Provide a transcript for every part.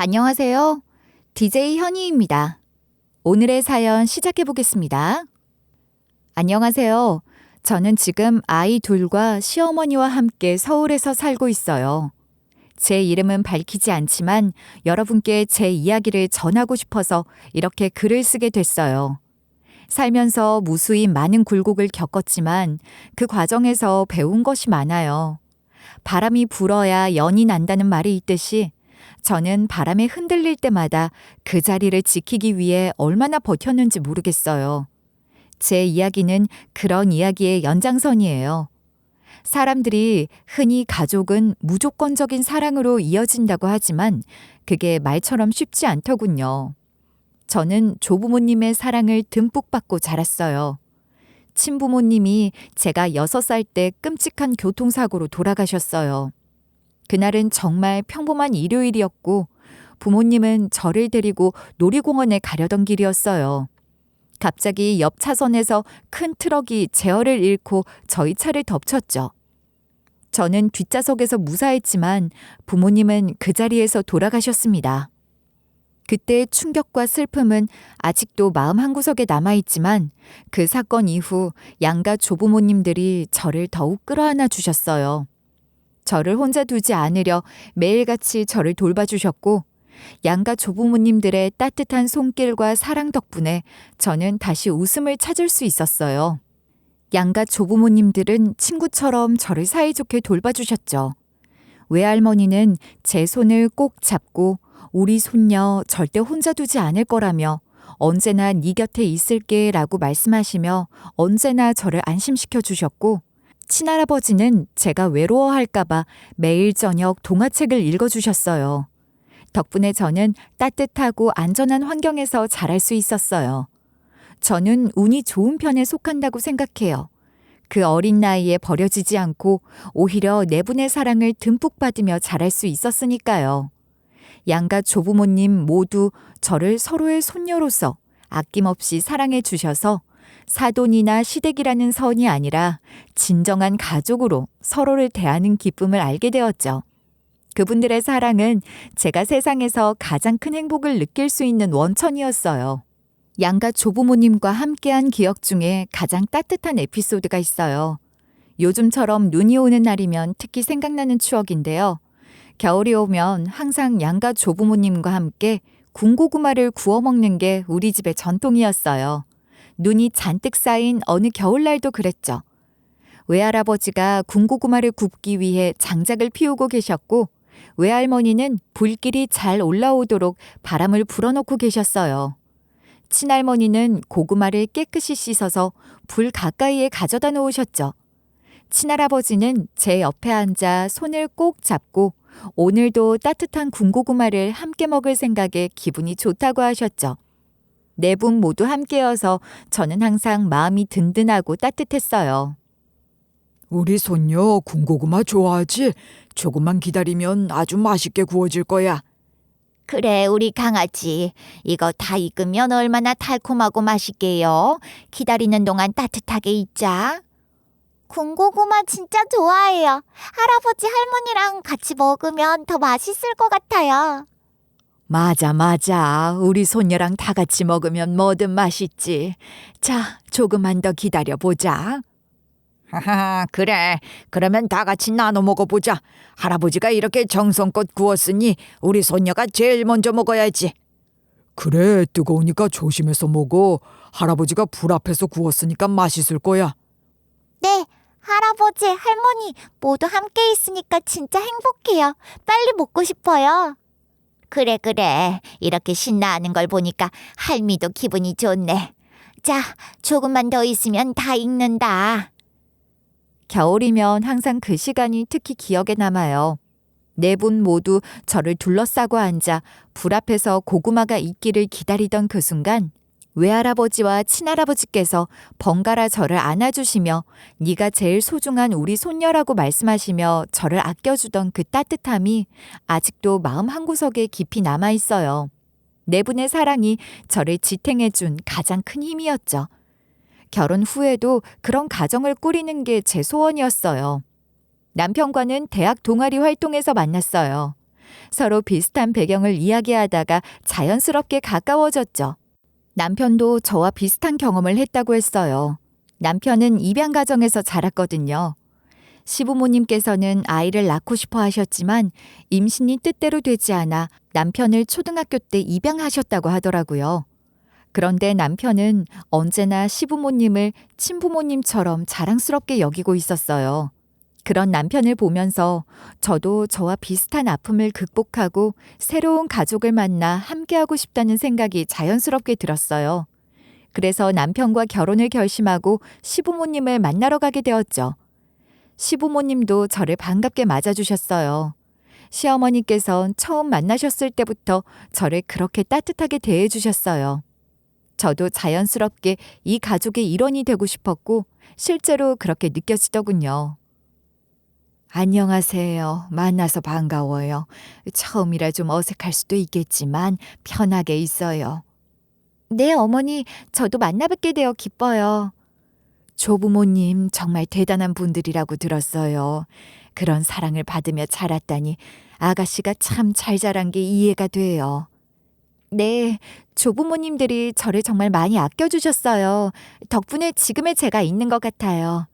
안녕하세요. DJ 현희입니다. 오늘의 사연 시작해 보겠습니다. 안녕하세요. 저는 지금 아이 둘과 시어머니와 함께 서울에서 살고 있어요. 제 이름은 밝히지 않지만 여러분께 제 이야기를 전하고 싶어서 이렇게 글을 쓰게 됐어요. 살면서 무수히 많은 굴곡을 겪었지만 그 과정에서 배운 것이 많아요. 바람이 불어야 연이 난다는 말이 있듯이 저는 바람에 흔들릴 때마다 그 자리를 지키기 위해 얼마나 버텼는지 모르겠어요. 제 이야기는 그런 이야기의 연장선이에요. 사람들이 흔히 가족은 무조건적인 사랑으로 이어진다고 하지만 그게 말처럼 쉽지 않더군요. 저는 조부모님의 사랑을 듬뿍 받고 자랐어요. 친부모님이 제가 6살 때 끔찍한 교통사고로 돌아가셨어요. 그날은 정말 평범한 일요일이었고 부모님은 저를 데리고 놀이공원에 가려던 길이었어요. 갑자기 옆 차선에서 큰 트럭이 제어를 잃고 저희 차를 덮쳤죠. 저는 뒷좌석에서 무사했지만 부모님은 그 자리에서 돌아가셨습니다. 그때의 충격과 슬픔은 아직도 마음 한구석에 남아있지만 그 사건 이후 양가 조부모님들이 저를 더욱 끌어안아 주셨어요. 저를 혼자 두지 않으려 매일같이 저를 돌봐주셨고 양가 조부모님들의 따뜻한 손길과 사랑 덕분에 저는 다시 웃음을 찾을 수 있었어요. 양가 조부모님들은 친구처럼 저를 사이좋게 돌봐주셨죠. 외할머니는 제 손을 꼭 잡고 우리 손녀 절대 혼자 두지 않을 거라며 언제나 네 곁에 있을게 라고 말씀하시며 언제나 저를 안심시켜 주셨고 친할아버지는 제가 외로워할까봐 매일 저녁 동화책을 읽어주셨어요. 덕분에 저는 따뜻하고 안전한 환경에서 자랄 수 있었어요. 저는 운이 좋은 편에 속한다고 생각해요. 그 어린 나이에 버려지지 않고 오히려 네 분의 사랑을 듬뿍 받으며 자랄 수 있었으니까요. 양가 조부모님 모두 저를 서로의 손녀로서 아낌없이 사랑해 주셔서 사돈이나 시댁이라는 선이 아니라 진정한 가족으로 서로를 대하는 기쁨을 알게 되었죠. 그분들의 사랑은 제가 세상에서 가장 큰 행복을 느낄 수 있는 원천이었어요. 양가 조부모님과 함께한 기억 중에 가장 따뜻한 에피소드가 있어요. 요즘처럼 눈이 오는 날이면 특히 생각나는 추억인데요. 겨울이 오면 항상 양가 조부모님과 함께 군고구마를 구워 먹는 게 우리 집의 전통이었어요. 눈이 잔뜩 쌓인 어느 겨울날도 그랬죠. 외할아버지가 군고구마를 굽기 위해 장작을 피우고 계셨고 외할머니는 불길이 잘 올라오도록 바람을 불어넣고 계셨어요. 친할머니는 고구마를 깨끗이 씻어서 불 가까이에 가져다 놓으셨죠. 친할아버지는 제 옆에 앉아 손을 꼭 잡고 오늘도 따뜻한 군고구마를 함께 먹을 생각에 기분이 좋다고 하셨죠. 네 분 모두 함께여서 저는 항상 마음이 든든하고 따뜻했어요. 우리 손녀 군고구마 좋아하지? 조금만 기다리면 아주 맛있게 구워질 거야. 그래, 우리 강아지. 이거 다 익으면 얼마나 달콤하고 맛있게요. 기다리는 동안 따뜻하게 있자. 군고구마 진짜 좋아해요. 할아버지 할머니랑 같이 먹으면 더 맛있을 것 같아요. 맞아. 우리 손녀랑 다 같이 먹으면 뭐든 맛있지. 자, 조금만 더 기다려보자. 하하, 그래. 그러면 다 같이 나눠 먹어보자. 할아버지가 이렇게 정성껏 구웠으니 우리 손녀가 제일 먼저 먹어야지. 그래, 뜨거우니까 조심해서 먹어. 할아버지가 불 앞에서 구웠으니까 맛있을 거야. 네, 할아버지, 할머니 모두 함께 있으니까 진짜 행복해요. 빨리 먹고 싶어요. 그래. 이렇게 신나하는 걸 보니까 할미도 기분이 좋네. 자, 조금만 더 있으면 다 익는다. 겨울이면 항상 그 시간이 특히 기억에 남아요. 네 분 모두 저를 둘러싸고 앉아 불 앞에서 고구마가 익기를 기다리던 그 순간 외할아버지와 친할아버지께서 번갈아 저를 안아주시며 네가 제일 소중한 우리 손녀라고 말씀하시며 저를 아껴주던 그 따뜻함이 아직도 마음 한구석에 깊이 남아있어요. 네 분의 사랑이 저를 지탱해준 가장 큰 힘이었죠. 결혼 후에도 그런 가정을 꾸리는 게 제 소원이었어요. 남편과는 대학 동아리 활동에서 만났어요. 서로 비슷한 배경을 이야기하다가 자연스럽게 가까워졌죠. 남편도 저와 비슷한 경험을 했다고 했어요. 남편은 입양 가정에서 자랐거든요. 시부모님께서는 아이를 낳고 싶어 하셨지만 임신이 뜻대로 되지 않아 남편을 초등학교 때 입양하셨다고 하더라고요. 그런데 남편은 언제나 시부모님을 친부모님처럼 자랑스럽게 여기고 있었어요. 그런 남편을 보면서 저도 저와 비슷한 아픔을 극복하고 새로운 가족을 만나 함께하고 싶다는 생각이 자연스럽게 들었어요. 그래서 남편과 결혼을 결심하고 시부모님을 만나러 가게 되었죠. 시부모님도 저를 반갑게 맞아주셨어요. 시어머니께선 처음 만나셨을 때부터 저를 그렇게 따뜻하게 대해주셨어요. 저도 자연스럽게 이 가족의 일원이 되고 싶었고 실제로 그렇게 느껴지더군요. 안녕하세요. 만나서 반가워요. 처음이라 좀 어색할 수도 있겠지만 편하게 있어요. 네, 어머니, 저도 만나뵙게 되어 기뻐요. 조부모님 정말 대단한 분들이라고 들었어요. 그런 사랑을 받으며 자랐다니 아가씨가 참 잘 자란 게 이해가 돼요. 네, 조부모님들이 저를 정말 많이 아껴주셨어요. 덕분에 지금의 제가 있는 것 같아요.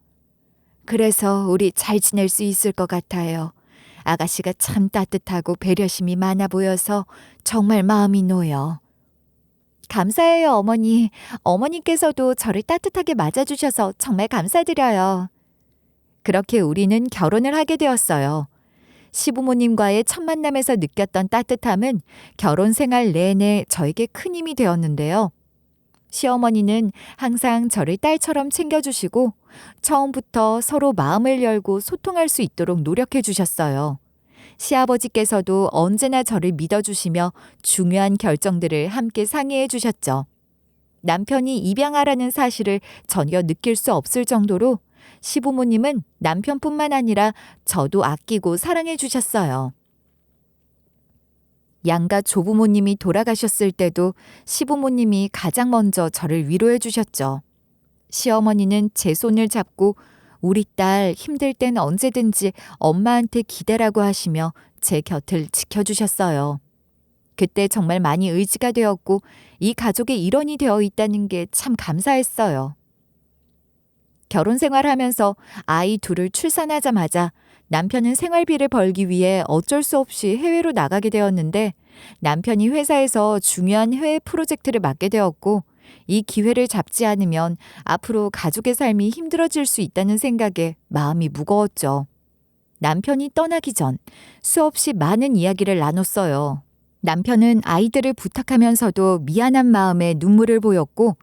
그래서 우리 잘 지낼 수 있을 것 같아요. 아가씨가 참 따뜻하고 배려심이 많아 보여서 정말 마음이 놓여. 감사해요, 어머니. 어머니께서도 저를 따뜻하게 맞아주셔서 정말 감사드려요. 그렇게 우리는 결혼을 하게 되었어요. 시부모님과의 첫 만남에서 느꼈던 따뜻함은 결혼 생활 내내 저에게 큰 힘이 되었는데요. 시어머니는 항상 저를 딸처럼 챙겨주시고 처음부터 서로 마음을 열고 소통할 수 있도록 노력해 주셨어요. 시아버지께서도 언제나 저를 믿어주시며 중요한 결정들을 함께 상의해 주셨죠. 남편이 입양하라는 사실을 전혀 느낄 수 없을 정도로 시부모님은 남편뿐만 아니라 저도 아끼고 사랑해 주셨어요. 양가 조부모님이 돌아가셨을 때도 시부모님이 가장 먼저 저를 위로해 주셨죠. 시어머니는 제 손을 잡고 우리 딸 힘들 땐 언제든지 엄마한테 기대라고 하시며 제 곁을 지켜주셨어요. 그때 정말 많이 의지가 되었고 이 가족의 일원이 되어 있다는 게 참 감사했어요. 결혼 생활하면서 아이 둘을 출산하자마자 남편은 생활비를 벌기 위해 어쩔 수 없이 해외로 나가게 되었는데 남편이 회사에서 중요한 해외 프로젝트를 맡게 되었고 이 기회를 잡지 않으면 앞으로 가족의 삶이 힘들어질 수 있다는 생각에 마음이 무거웠죠. 남편이 떠나기 전 수없이 많은 이야기를 나눴어요. 남편은 아이들을 부탁하면서도 미안한 마음에 눈물을 보였고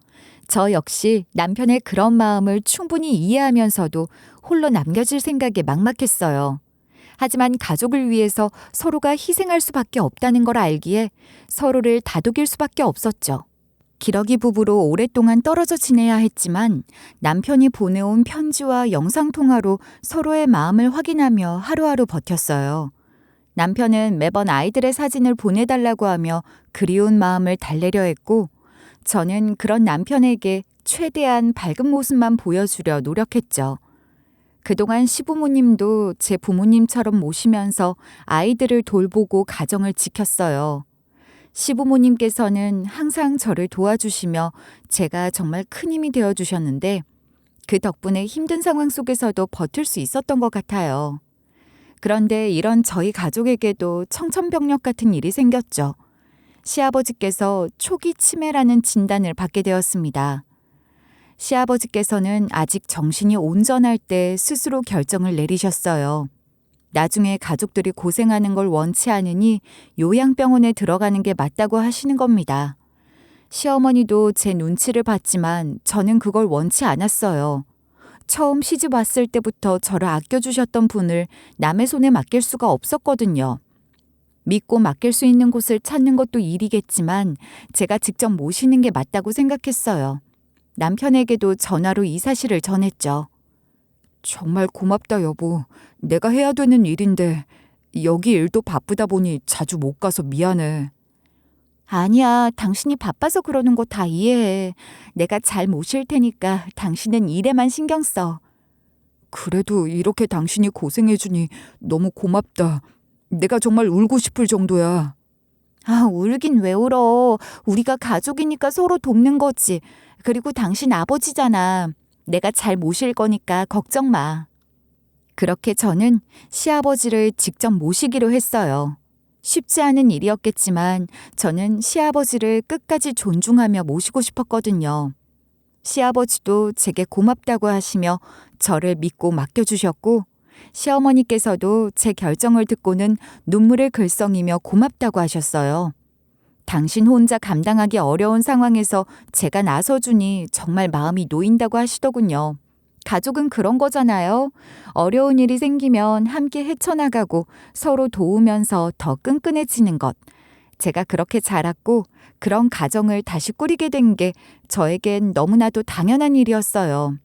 저 역시 남편의 그런 마음을 충분히 이해하면서도 홀로 남겨질 생각에 막막했어요. 하지만 가족을 위해서 서로가 희생할 수밖에 없다는 걸 알기에 서로를 다독일 수밖에 없었죠. 기러기 부부로 오랫동안 떨어져 지내야 했지만 남편이 보내온 편지와 영상통화로 서로의 마음을 확인하며 하루하루 버텼어요. 남편은 매번 아이들의 사진을 보내달라고 하며 그리운 마음을 달래려 했고 저는 그런 남편에게 최대한 밝은 모습만 보여주려 노력했죠. 그동안 시부모님도 제 부모님처럼 모시면서 아이들을 돌보고 가정을 지켰어요. 시부모님께서는 항상 저를 도와주시며 제가 정말 큰 힘이 되어주셨는데 그 덕분에 힘든 상황 속에서도 버틸 수 있었던 것 같아요. 그런데 이런 저희 가족에게도 청천벽력 같은 일이 생겼죠. 시아버지께서 초기 치매라는 진단을 받게 되었습니다. 시아버지께서는 아직 정신이 온전할 때 스스로 결정을 내리셨어요. 나중에 가족들이 고생하는 걸 원치 않으니 요양병원에 들어가는 게 맞다고 하시는 겁니다. 시어머니도 제 눈치를 봤지만 저는 그걸 원치 않았어요. 처음 시집 왔을 때부터 저를 아껴주셨던 분을 남의 손에 맡길 수가 없었거든요. 믿고 맡길 수 있는 곳을 찾는 것도 일이겠지만 제가 직접 모시는 게 맞다고 생각했어요. 남편에게도 전화로 이 사실을 전했죠. 정말 고맙다 여보. 내가 해야 되는 일인데 여기 일도 바쁘다 보니 자주 못 가서 미안해. 아니야. 당신이 바빠서 그러는 거 다 이해해. 내가 잘 모실 테니까 당신은 일에만 신경 써. 그래도 이렇게 당신이 고생해주니 너무 고맙다. 내가 정말 울고 싶을 정도야. 아, 울긴 왜 울어. 우리가 가족이니까 서로 돕는 거지. 그리고 당신 아버지잖아. 내가 잘 모실 거니까 걱정 마. 그렇게 저는 시아버지를 직접 모시기로 했어요. 쉽지 않은 일이었겠지만 저는 시아버지를 끝까지 존중하며 모시고 싶었거든요. 시아버지도 제게 고맙다고 하시며 저를 믿고 맡겨주셨고, 시어머니께서도 제 결정을 듣고는 눈물을 글썽이며 고맙다고 하셨어요. 당신 혼자 감당하기 어려운 상황에서 제가 나서주니 정말 마음이 놓인다고 하시더군요. 가족은 그런 거잖아요. 어려운 일이 생기면 함께 헤쳐나가고 서로 도우면서 더 끈끈해지는 것. 제가 그렇게 자랐고 그런 가정을 다시 꾸리게 된 게 저에겐 너무나도 당연한 일이었어요.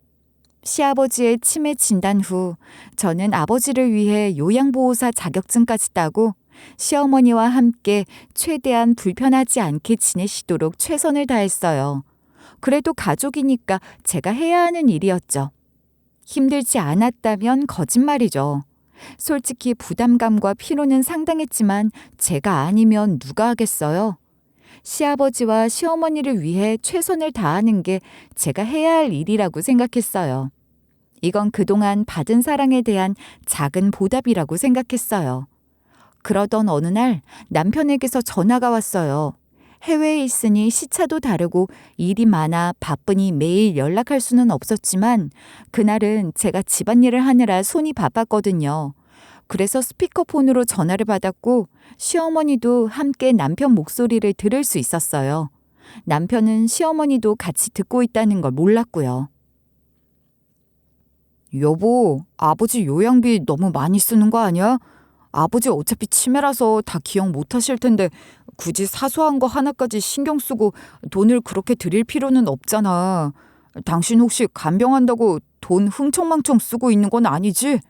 시아버지의 치매 진단 후 저는 아버지를 위해 요양보호사 자격증까지 따고 시어머니와 함께 최대한 불편하지 않게 지내시도록 최선을 다했어요. 그래도 가족이니까 제가 해야 하는 일이었죠. 힘들지 않았다면 거짓말이죠. 솔직히 부담감과 피로는 상당했지만 제가 아니면 누가 하겠어요? 시아버지와 시어머니를 위해 최선을 다하는 게 제가 해야 할 일이라고 생각했어요. 이건 그동안 받은 사랑에 대한 작은 보답이라고 생각했어요. 그러던 어느 날 남편에게서 전화가 왔어요. 해외에 있으니 시차도 다르고 일이 많아 바쁘니 매일 연락할 수는 없었지만 그날은 제가 집안일을 하느라 손이 바빴거든요. 그래서 스피커폰으로 전화를 받았고 시어머니도 함께 남편 목소리를 들을 수 있었어요. 남편은 시어머니도 같이 듣고 있다는 걸 몰랐고요. 여보, 아버지 요양비 너무 많이 쓰는 거 아니야? 아버지 어차피 치매라서 다 기억 못 하실 텐데 굳이 사소한 거 하나까지 신경 쓰고 돈을 그렇게 드릴 필요는 없잖아. 당신 혹시 간병한다고 돈 흥청망청 쓰고 있는 건 아니지?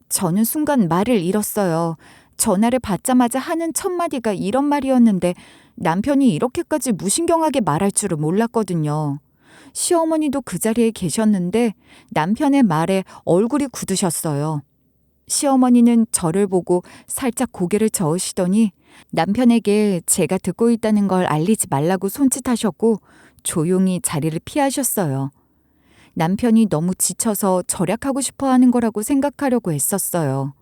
저는 순간 말을 잃었어요. 전화를 받자마자 하는 첫 마디가 이런 말이었는데 남편이 이렇게까지 무신경하게 말할 줄은 몰랐거든요. 시어머니도 그 자리에 계셨는데 남편의 말에 얼굴이 굳으셨어요. 시어머니는 저를 보고 살짝 고개를 저으시더니 남편에게 제가 듣고 있다는 걸 알리지 말라고 손짓하셨고 조용히 자리를 피하셨어요. 남편이 너무 지쳐서 절약하고 싶어 하는 거라고 생각하려고 애썼어요.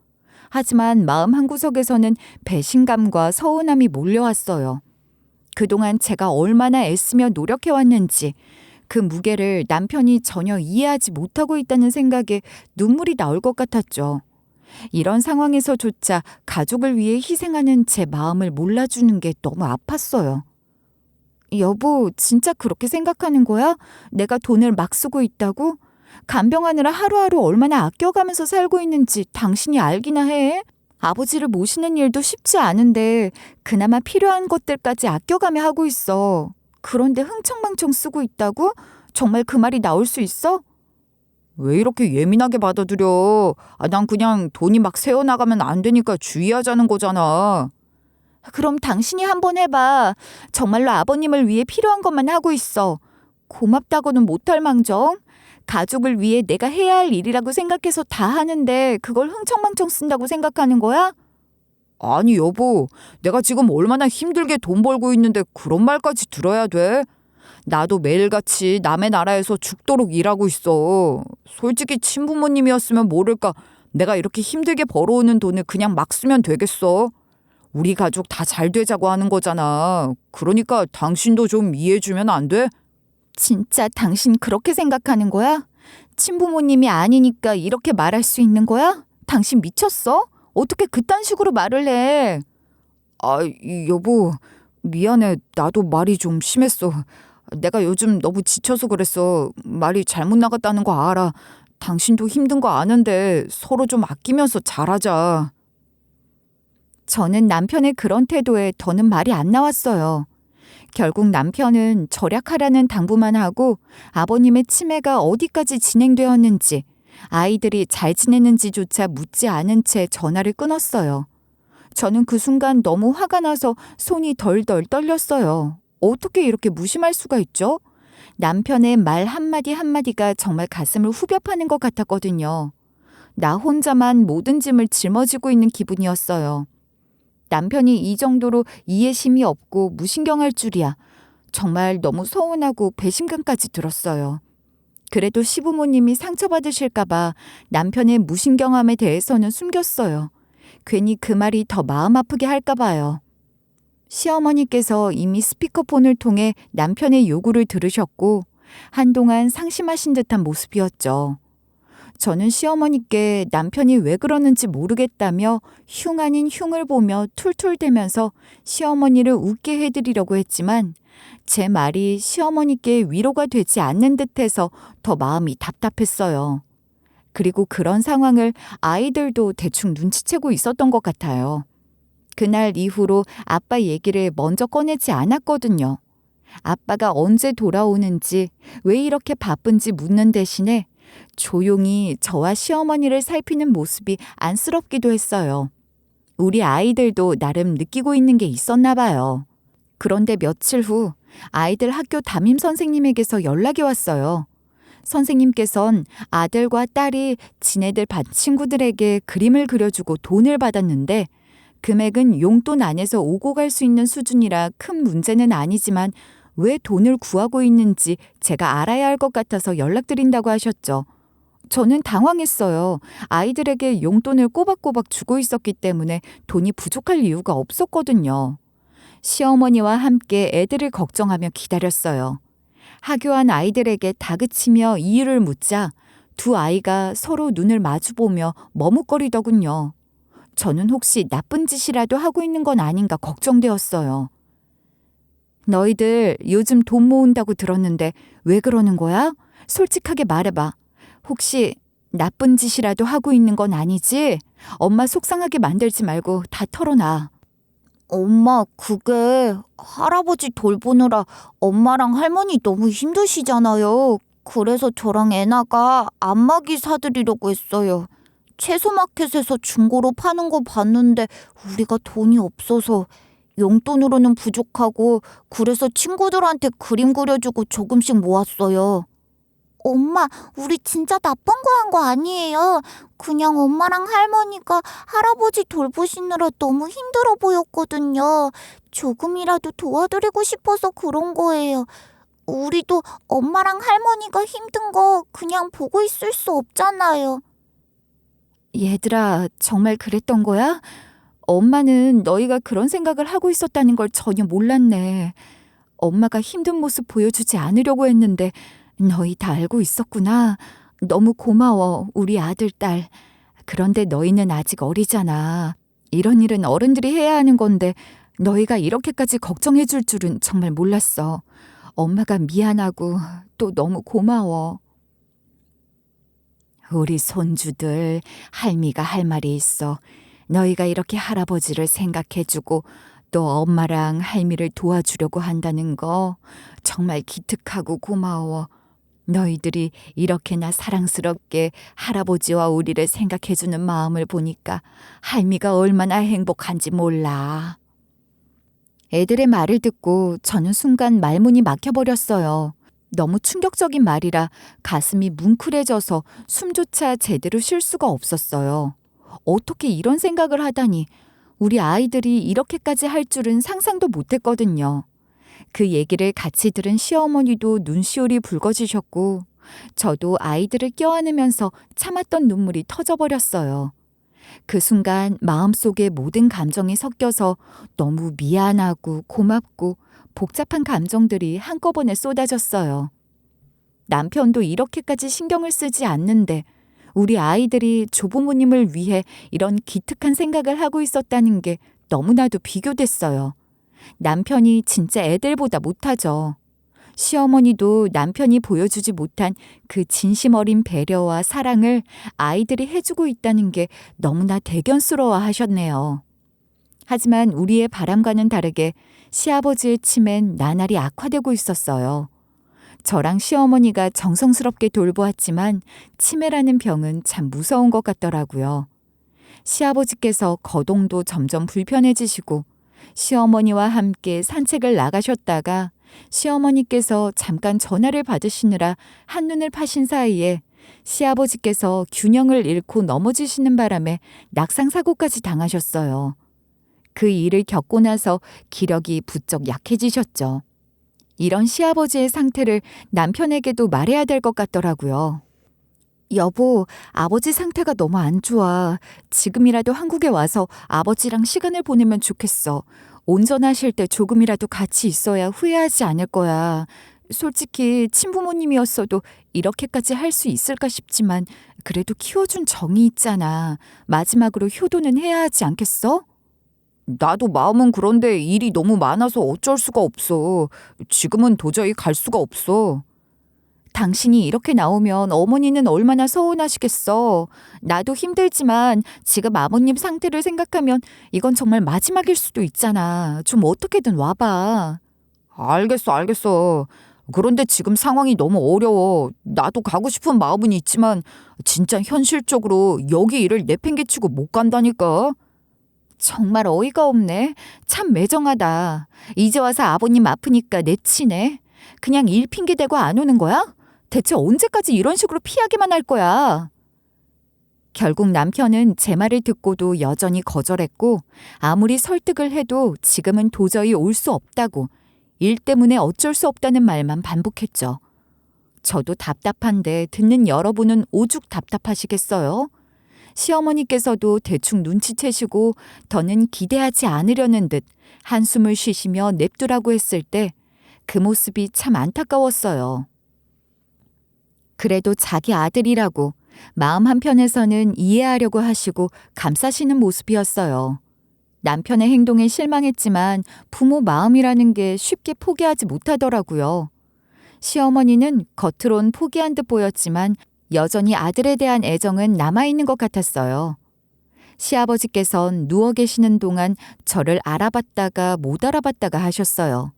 하지만 마음 한구석에서는 배신감과 서운함이 몰려왔어요. 그동안 제가 얼마나 애쓰며 노력해왔는지 그 무게를 남편이 전혀 이해하지 못하고 있다는 생각에 눈물이 나올 것 같았죠. 이런 상황에서조차 가족을 위해 희생하는 제 마음을 몰라주는 게 너무 아팠어요. 여보, 진짜 그렇게 생각하는 거야? 내가 돈을 막 쓰고 있다고? 간병하느라 하루하루 얼마나 아껴가면서 살고 있는지 당신이 알기나 해? 아버지를 모시는 일도 쉽지 않은데 그나마 필요한 것들까지 아껴가며 하고 있어. 그런데 흥청망청 쓰고 있다고? 정말 그 말이 나올 수 있어? 왜 이렇게 예민하게 받아들여? 난 그냥 돈이 막 새어나가면 안 되니까 주의하자는 거잖아. 그럼 당신이 한번 해봐. 정말로 아버님을 위해 필요한 것만 하고 있어. 고맙다고는 못할 망정. 가족을 위해 내가 해야 할 일이라고 생각해서 다 하는데 그걸 흥청망청 쓴다고 생각하는 거야? 아니 여보, 내가 지금 얼마나 힘들게 돈 벌고 있는데 그런 말까지 들어야 돼? 나도 매일같이 남의 나라에서 죽도록 일하고 있어. 솔직히 친부모님이었으면 모를까 내가 이렇게 힘들게 벌어오는 돈을 그냥 막 쓰면 되겠어? 우리 가족 다 잘 되자고 하는 거잖아. 그러니까 당신도 좀 이해해주면 안 돼? 진짜 당신 그렇게 생각하는 거야? 친부모님이 아니니까 이렇게 말할 수 있는 거야? 당신 미쳤어? 어떻게 그딴 식으로 말을 해? 여보, 미안해. 나도 말이 좀 심했어. 내가 요즘 너무 지쳐서 그랬어. 말이 잘못 나갔다는 거 알아. 당신도 힘든 거 아는데 서로 좀 아끼면서 잘하자. 저는 남편의 그런 태도에 더는 말이 안 나왔어요. 결국 남편은 절약하라는 당부만 하고 아버님의 치매가 어디까지 진행되었는지, 아이들이 잘 지내는지조차 묻지 않은 채 전화를 끊었어요. 저는 그 순간 너무 화가 나서 손이 덜덜 떨렸어요. 어떻게 이렇게 무심할 수가 있죠? 남편의 말 한마디 한마디가 정말 가슴을 후벼 파는 것 같았거든요. 나 혼자만 모든 짐을 짊어지고 있는 기분이었어요. 남편이 이 정도로 이해심이 없고 무신경할 줄이야. 정말 너무 서운하고 배신감까지 들었어요. 그래도 시부모님이 상처받으실까봐 남편의 무신경함에 대해서는 숨겼어요. 괜히 그 말이 더 마음 아프게 할까봐요. 시어머니께서 이미 스피커폰을 통해 남편의 요구를 들으셨고 한동안 상심하신 듯한 모습이었죠. 저는 시어머니께 남편이 왜 그러는지 모르겠다며 흉 아닌 흉을 보며 툴툴대면서 시어머니를 웃게 해드리려고 했지만 제 말이 시어머니께 위로가 되지 않는 듯해서 더 마음이 답답했어요. 그리고 그런 상황을 아이들도 대충 눈치채고 있었던 것 같아요. 그날 이후로 아빠 얘기를 먼저 꺼내지 않았거든요. 아빠가 언제 돌아오는지, 왜 이렇게 바쁜지 묻는 대신에 조용히 저와 시어머니를 살피는 모습이 안쓰럽기도 했어요. 우리 아이들도 나름 느끼고 있는 게 있었나 봐요. 그런데 며칠 후 아이들 학교 담임 선생님에게서 연락이 왔어요. 선생님께선 아들과 딸이 지네들 반 친구들에게 그림을 그려주고 돈을 받았는데 금액은 용돈 안에서 오고 갈 수 있는 수준이라 큰 문제는 아니지만 왜 돈을 구하고 있는지 제가 알아야 할 것 같아서 연락드린다고 하셨죠. 저는 당황했어요. 아이들에게 용돈을 꼬박꼬박 주고 있었기 때문에 돈이 부족할 이유가 없었거든요. 시어머니와 함께 애들을 걱정하며 기다렸어요. 하교한 아이들에게 다그치며 이유를 묻자 두 아이가 서로 눈을 마주보며 머뭇거리더군요. 저는 혹시 나쁜 짓이라도 하고 있는 건 아닌가 걱정되었어요. 너희들 요즘 돈 모은다고 들었는데 왜 그러는 거야? 솔직하게 말해봐. 혹시 나쁜 짓이라도 하고 있는 건 아니지? 엄마 속상하게 만들지 말고 다 털어놔. 엄마, 그게 할아버지 돌보느라 엄마랑 할머니 너무 힘드시잖아요. 그래서 저랑 애나가 안마기 사드리려고 했어요. 채소마켓에서 중고로 파는 거 봤는데 우리가 돈이 없어서 용돈으로는 부족하고 그래서 친구들한테 그림 그려주고 조금씩 모았어요. 엄마, 우리 진짜 나쁜 거 한 거 아니에요. 그냥 엄마랑 할머니가 할아버지 돌보시느라 너무 힘들어 보였거든요. 조금이라도 도와드리고 싶어서 그런 거예요. 우리도 엄마랑 할머니가 힘든 거 그냥 보고 있을 수 없잖아요. 얘들아, 정말 그랬던 거야? 엄마는 너희가 그런 생각을 하고 있었다는 걸 전혀 몰랐네. 엄마가 힘든 모습 보여주지 않으려고 했는데 너희 다 알고 있었구나. 너무 고마워, 우리 아들, 딸. 그런데 너희는 아직 어리잖아. 이런 일은 어른들이 해야 하는 건데 너희가 이렇게까지 걱정해 줄 줄은 정말 몰랐어. 엄마가 미안하고 또 너무 고마워. 우리 손주들, 할미가 할 말이 있어. 너희가 이렇게 할아버지를 생각해주고 또 엄마랑 할미를 도와주려고 한다는 거 정말 기특하고 고마워. 너희들이 이렇게나 사랑스럽게 할아버지와 우리를 생각해주는 마음을 보니까 할미가 얼마나 행복한지 몰라. 애들의 말을 듣고 저는 순간 말문이 막혀버렸어요. 너무 충격적인 말이라 가슴이 뭉클해져서 숨조차 제대로 쉴 수가 없었어요. 어떻게 이런 생각을 하다니 우리 아이들이 이렇게까지 할 줄은 상상도 못했거든요. 그 얘기를 같이 들은 시어머니도 눈시울이 붉어지셨고 저도 아이들을 껴안으면서 참았던 눈물이 터져버렸어요. 그 순간 마음속에 모든 감정이 섞여서 너무 미안하고 고맙고 복잡한 감정들이 한꺼번에 쏟아졌어요. 남편도 이렇게까지 신경을 쓰지 않는데 우리 아이들이 조부모님을 위해 이런 기특한 생각을 하고 있었다는 게 너무나도 비교됐어요. 남편이 진짜 애들보다 못하죠. 시어머니도 남편이 보여주지 못한 그 진심 어린 배려와 사랑을 아이들이 해주고 있다는 게 너무나 대견스러워 하셨네요. 하지만 우리의 바람과는 다르게 시아버지의 치매는 나날이 악화되고 있었어요. 저랑 시어머니가 정성스럽게 돌보았지만 치매라는 병은 참 무서운 것 같더라고요. 시아버지께서 거동도 점점 불편해지시고 시어머니와 함께 산책을 나가셨다가 시어머니께서 잠깐 전화를 받으시느라 한눈을 파신 사이에 시아버지께서 균형을 잃고 넘어지시는 바람에 낙상사고까지 당하셨어요. 그 일을 겪고 나서 기력이 부쩍 약해지셨죠. 이런 시아버지의 상태를 남편에게도 말해야 될 것 같더라고요. 여보, 아버지 상태가 너무 안 좋아. 지금이라도 한국에 와서 아버지랑 시간을 보내면 좋겠어. 온전하실 때 조금이라도 같이 있어야 후회하지 않을 거야. 솔직히 친부모님이었어도 이렇게까지 할 수 있을까 싶지만 그래도 키워준 정이 있잖아. 마지막으로 효도는 해야 하지 않겠어? 나도 마음은 그런데 일이 너무 많아서 어쩔 수가 없어. 지금은 도저히 갈 수가 없어. 당신이 이렇게 나오면 어머니는 얼마나 서운하시겠어. 나도 힘들지만 지금 아버님 상태를 생각하면 이건 정말 마지막일 수도 있잖아. 좀 어떻게든 와봐. 알겠어. 그런데 지금 상황이 너무 어려워. 나도 가고 싶은 마음은 있지만 진짜 현실적으로 여기 일을 내팽개치고 못 간다니까. 정말 어이가 없네. 참 매정하다. 이제 와서 아버님 아프니까 내치네. 그냥 일 핑계 대고 안 오는 거야? 대체 언제까지 이런 식으로 피하기만 할 거야? 결국 남편은 제 말을 듣고도 여전히 거절했고 아무리 설득을 해도 지금은 도저히 올 수 없다고 일 때문에 어쩔 수 없다는 말만 반복했죠. 저도 답답한데 듣는 여러분은 오죽 답답하시겠어요? 시어머니께서도 대충 눈치채시고 더는 기대하지 않으려는 듯 한숨을 쉬시며 냅두라고 했을 때 그 모습이 참 안타까웠어요. 그래도 자기 아들이라고 마음 한편에서는 이해하려고 하시고 감싸시는 모습이었어요. 남편의 행동에 실망했지만 부모 마음이라는 게 쉽게 포기하지 못하더라고요. 시어머니는 겉으론 포기한 듯 보였지만 여전히 아들에 대한 애정은 남아있는 것 같았어요. 시아버지께선 누워 계시는 동안 저를 알아봤다가 못 알아봤다가 하셨어요.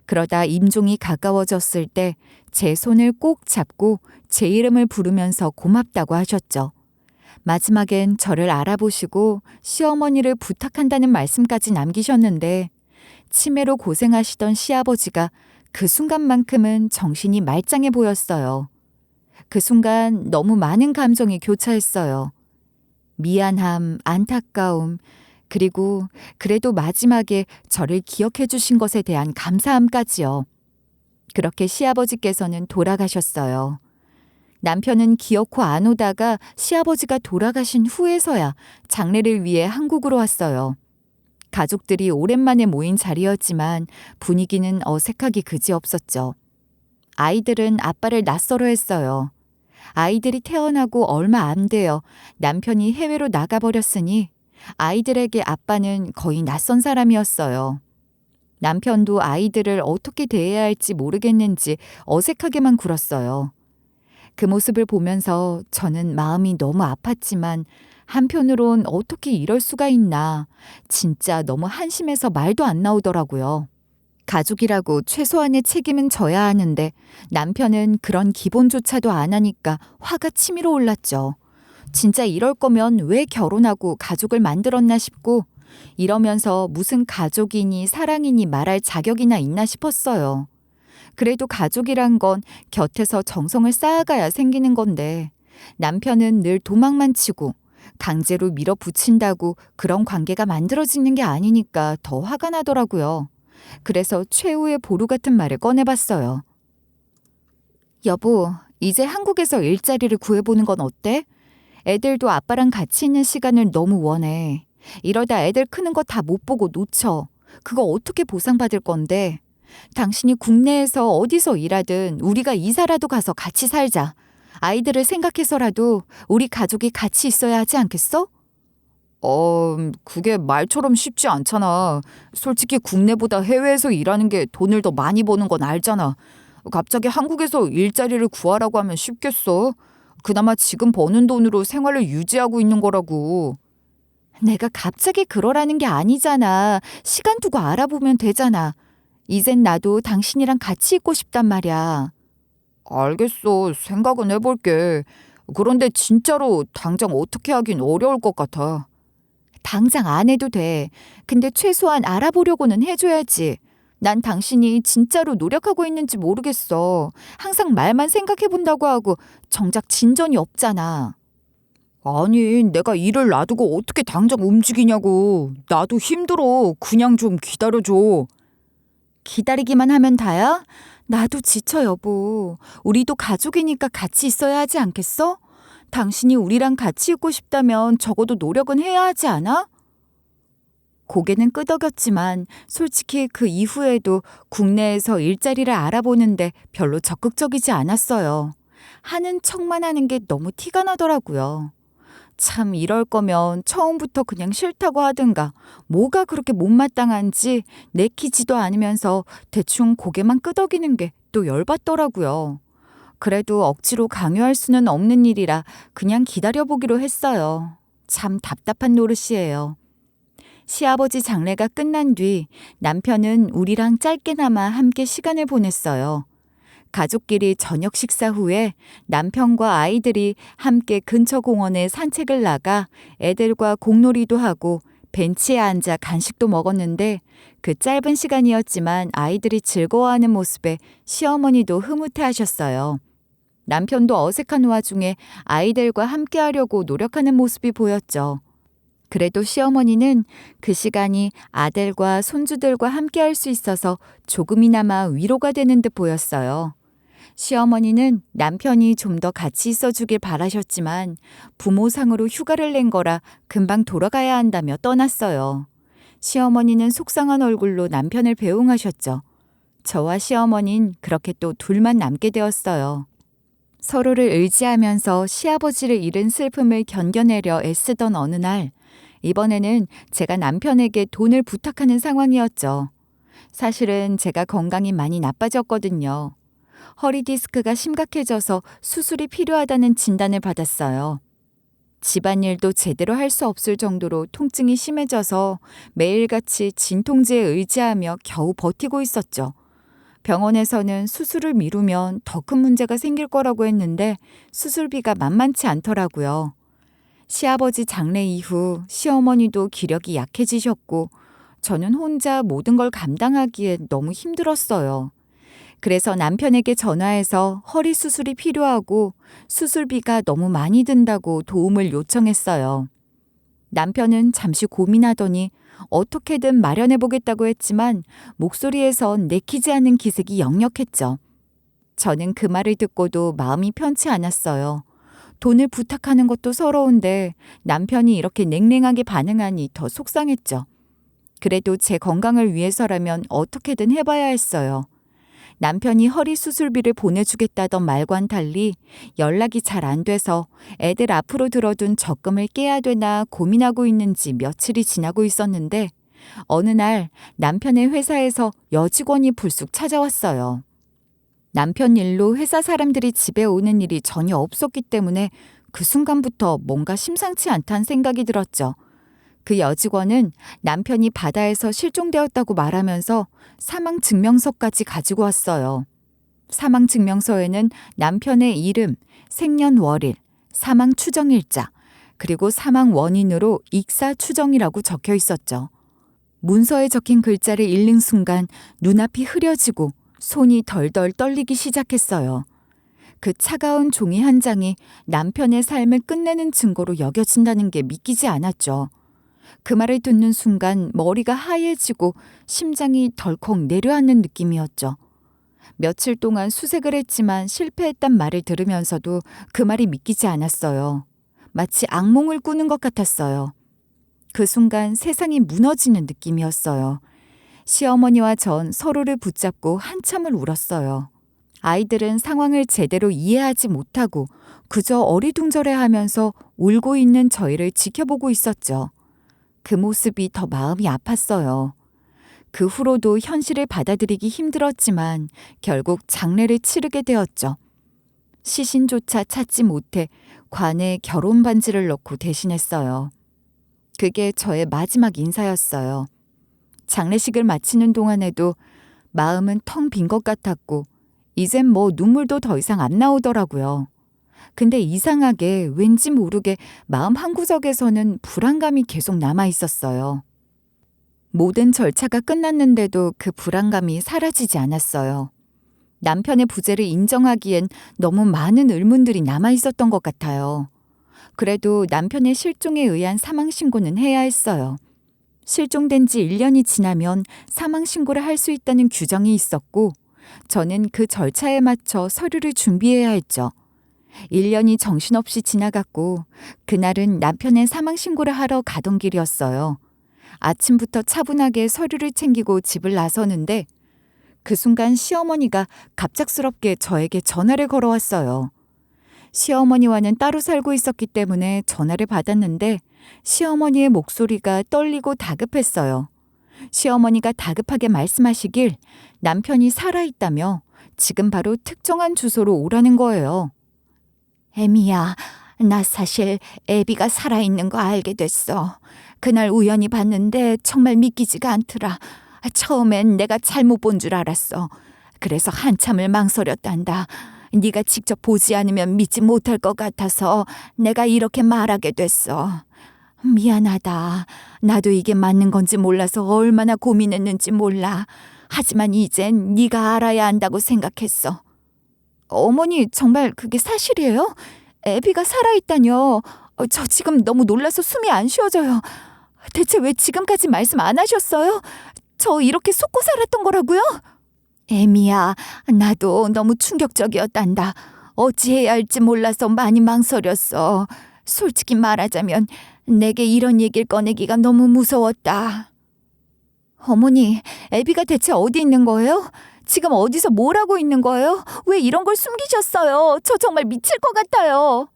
그러다 임종이 가까워졌을 때 제 손을 꼭 잡고 제 이름을 부르면서 고맙다고 하셨죠. 마지막엔 저를 알아보시고 시어머니를 부탁한다는 말씀까지 남기셨는데 치매로 고생하시던 시아버지가 그 순간만큼은 정신이 말짱해 보였어요. 그 순간 너무 많은 감정이 교차했어요. 미안함, 안타까움, 그리고 그래도 마지막에 저를 기억해 주신 것에 대한 감사함까지요. 그렇게 시아버지께서는 돌아가셨어요. 남편은 기어코 안 오다가 시아버지가 돌아가신 후에서야 장례를 위해 한국으로 왔어요. 가족들이 오랜만에 모인 자리였지만 분위기는 어색하기 그지없었죠. 아이들은 아빠를 낯설어 했어요. 아이들이 태어나고 얼마 안 되어 남편이 해외로 나가버렸으니 아이들에게 아빠는 거의 낯선 사람이었어요. 남편도 아이들을 어떻게 대해야 할지 모르겠는지 어색하게만 굴었어요. 그 모습을 보면서 저는 마음이 너무 아팠지만 한편으론 어떻게 이럴 수가 있나. 진짜 너무 한심해서 말도 안 나오더라고요. 가족이라고 최소한의 책임은 져야 하는데 남편은 그런 기본조차도 안 하니까 화가 치밀어 올랐죠. 진짜 이럴 거면 왜 결혼하고 가족을 만들었나 싶고 이러면서 무슨 가족이니 사랑이니 말할 자격이나 있나 싶었어요. 그래도 가족이란 건 곁에서 정성을 쌓아가야 생기는 건데 남편은 늘 도망만 치고 강제로 밀어붙인다고 그런 관계가 만들어지는 게 아니니까 더 화가 나더라고요. 그래서 최후의 보루 같은 말을 꺼내봤어요. 여보, 이제 한국에서 일자리를 구해보는 건 어때? 애들도 아빠랑 같이 있는 시간을 너무 원해. 이러다 애들 크는 거 다 못 보고 놓쳐. 그거 어떻게 보상받을 건데? 당신이 국내에서 어디서 일하든 우리가 이사라도 가서 같이 살자. 아이들을 생각해서라도 우리 가족이 같이 있어야 하지 않겠어? 그게 말처럼 쉽지 않잖아. 솔직히 국내보다 해외에서 일하는 게 돈을 더 많이 버는 건 알잖아. 갑자기 한국에서 일자리를 구하라고 하면 쉽겠어? 그나마 지금 버는 돈으로 생활을 유지하고 있는 거라고. 내가 갑자기 그러라는 게 아니잖아. 시간 두고 알아보면 되잖아. 이젠 나도 당신이랑 같이 있고 싶단 말이야. 알겠어. 생각은 해볼게. 그런데 진짜로 당장 어떻게 하긴 어려울 것 같아. 당장 안 해도 돼. 근데 최소한 알아보려고는 해줘야지. 난 당신이 진짜로 노력하고 있는지 모르겠어. 항상 말만 생각해 본다고 하고 정작 진전이 없잖아. 아니, 내가 일을 놔두고 어떻게 당장 움직이냐고. 나도 힘들어. 그냥 좀 기다려줘. 기다리기만 하면 다야? 나도 지쳐, 여보. 우리도 가족이니까 같이 있어야 하지 않겠어? 당신이 우리랑 같이 있고 싶다면 적어도 노력은 해야 하지 않아? 고개는 끄덕였지만 솔직히 그 이후에도 국내에서 일자리를 알아보는데 별로 적극적이지 않았어요. 하는 척만 하는 게 너무 티가 나더라고요. 참 이럴 거면 처음부터 그냥 싫다고 하든가 뭐가 그렇게 못마땅한지 내키지도 않으면서 대충 고개만 끄덕이는 게 또 열받더라고요. 그래도 억지로 강요할 수는 없는 일이라 그냥 기다려보기로 했어요. 참 답답한 노릇이에요. 시아버지 장례가 끝난 뒤 남편은 우리랑 짧게나마 함께 시간을 보냈어요. 가족끼리 저녁 식사 후에 남편과 아이들이 함께 근처 공원에 산책을 나가 애들과 공놀이도 하고 벤치에 앉아 간식도 먹었는데 그 짧은 시간이었지만 아이들이 즐거워하는 모습에 시어머니도 흐뭇해하셨어요. 남편도 어색한 와중에 아이들과 함께하려고 노력하는 모습이 보였죠. 그래도 시어머니는 그 시간이 아들과 손주들과 함께할 수 있어서 조금이나마 위로가 되는 듯 보였어요. 시어머니는 남편이 좀 더 같이 있어주길 바라셨지만 부모상으로 휴가를 낸 거라 금방 돌아가야 한다며 떠났어요. 시어머니는 속상한 얼굴로 남편을 배웅하셨죠. 저와 시어머니는 그렇게 또 둘만 남게 되었어요. 서로를 의지하면서 시아버지를 잃은 슬픔을 견뎌내려 애쓰던 어느 날, 이번에는 제가 남편에게 돈을 부탁하는 상황이었죠. 사실은 제가 건강이 많이 나빠졌거든요. 허리 디스크가 심각해져서 수술이 필요하다는 진단을 받았어요. 집안일도 제대로 할 수 없을 정도로 통증이 심해져서 매일같이 진통제에 의지하며 겨우 버티고 있었죠. 병원에서는 수술을 미루면 더 큰 문제가 생길 거라고 했는데 수술비가 만만치 않더라고요. 시아버지 장례 이후 시어머니도 기력이 약해지셨고 저는 혼자 모든 걸 감당하기에 너무 힘들었어요. 그래서 남편에게 전화해서 허리 수술이 필요하고 수술비가 너무 많이 든다고 도움을 요청했어요. 남편은 잠시 고민하더니 어떻게든 마련해보겠다고 했지만 목소리에선 내키지 않는 기색이 역력했죠. 저는 그 말을 듣고도 마음이 편치 않았어요. 돈을 부탁하는 것도 서러운데 남편이 이렇게 냉랭하게 반응하니 더 속상했죠. 그래도 제 건강을 위해서라면 어떻게든 해봐야 했어요. 남편이 허리 수술비를 보내주겠다던 말과는 달리 연락이 잘 안 돼서 애들 앞으로 들어둔 적금을 깨야 되나 고민하고 있는지 며칠이 지나고 있었는데 어느 날 남편의 회사에서 여직원이 불쑥 찾아왔어요. 남편 일로 회사 사람들이 집에 오는 일이 전혀 없었기 때문에 그 순간부터 뭔가 심상치 않다는 생각이 들었죠. 그 여직원은 남편이 바다에서 실종되었다고 말하면서 사망 증명서까지 가지고 왔어요. 사망 증명서에는 남편의 이름, 생년월일, 사망 추정일자, 그리고 사망 원인으로 익사 추정이라고 적혀 있었죠. 문서에 적힌 글자를 읽는 순간 눈앞이 흐려지고 손이 덜덜 떨리기 시작했어요. 그 차가운 종이 한 장이 남편의 삶을 끝내는 증거로 여겨진다는 게 믿기지 않았죠. 그 말을 듣는 순간 머리가 하얘지고 심장이 덜컥 내려앉는 느낌이었죠. 며칠 동안 수색을 했지만 실패했단 말을 들으면서도 그 말이 믿기지 않았어요. 마치 악몽을 꾸는 것 같았어요. 그 순간 세상이 무너지는 느낌이었어요. 시어머니와 전 서로를 붙잡고 한참을 울었어요. 아이들은 상황을 제대로 이해하지 못하고 그저 어리둥절해하면서 울고 있는 저희를 지켜보고 있었죠. 그 모습이 더 마음이 아팠어요. 그 후로도 현실을 받아들이기 힘들었지만 결국 장례를 치르게 되었죠. 시신조차 찾지 못해 관에 결혼 반지를 넣고 대신했어요. 그게 저의 마지막 인사였어요. 장례식을 마치는 동안에도 마음은 텅 빈 것 같았고 이젠 뭐 눈물도 더 이상 안 나오더라고요. 근데 이상하게 왠지 모르게 마음 한구석에서는 불안감이 계속 남아 있었어요. 모든 절차가 끝났는데도 그 불안감이 사라지지 않았어요. 남편의 부재를 인정하기엔 너무 많은 의문들이 남아 있었던 것 같아요. 그래도 남편의 실종에 의한 사망신고는 해야 했어요. 실종된 지 1년이 지나면 사망신고를 할 수 있다는 규정이 있었고, 저는 그 절차에 맞춰 서류를 준비해야 했죠. 1년이 정신없이 지나갔고, 그날은 남편의 사망신고를 하러 가던 길이었어요. 아침부터 차분하게 서류를 챙기고 집을 나서는데, 그 순간 시어머니가 갑작스럽게 저에게 전화를 걸어왔어요. 시어머니와는 따로 살고 있었기 때문에 전화를 받았는데 시어머니의 목소리가 떨리고 다급했어요. 시어머니가 다급하게 말씀하시길 남편이 살아있다며 지금 바로 특정한 주소로 오라는 거예요. 애미야, 나 사실 애비가 살아있는 거 알게 됐어. 그날 우연히 봤는데 정말 믿기지가 않더라. 처음엔 내가 잘못 본 줄 알았어. 그래서 한참을 망설였단다. 네가 직접 보지 않으면 믿지 못할 것 같아서 내가 이렇게 말하게 됐어. 미안하다. 나도 이게 맞는 건지 몰라서 얼마나 고민했는지 몰라. 하지만 이젠 네가 알아야 한다고 생각했어. 어머니, 정말 그게 사실이에요? 애비가 살아있다뇨. 저 지금 너무 놀라서 숨이 안 쉬어져요. 대체 왜 지금까지 말씀 안 하셨어요? 저 이렇게 속고 살았던 거라고요? 애미야, 나도 너무 충격적이었단다. 어찌해야 할지 몰라서 많이 망설였어. 솔직히 말하자면 내게 이런 얘기를 꺼내기가 너무 무서웠다. 어머니, 애비가 대체 어디 있는 거예요? 지금 어디서 뭘 하고 있는 거예요? 왜 이런 걸 숨기셨어요? 저 정말 미칠 것 같아요.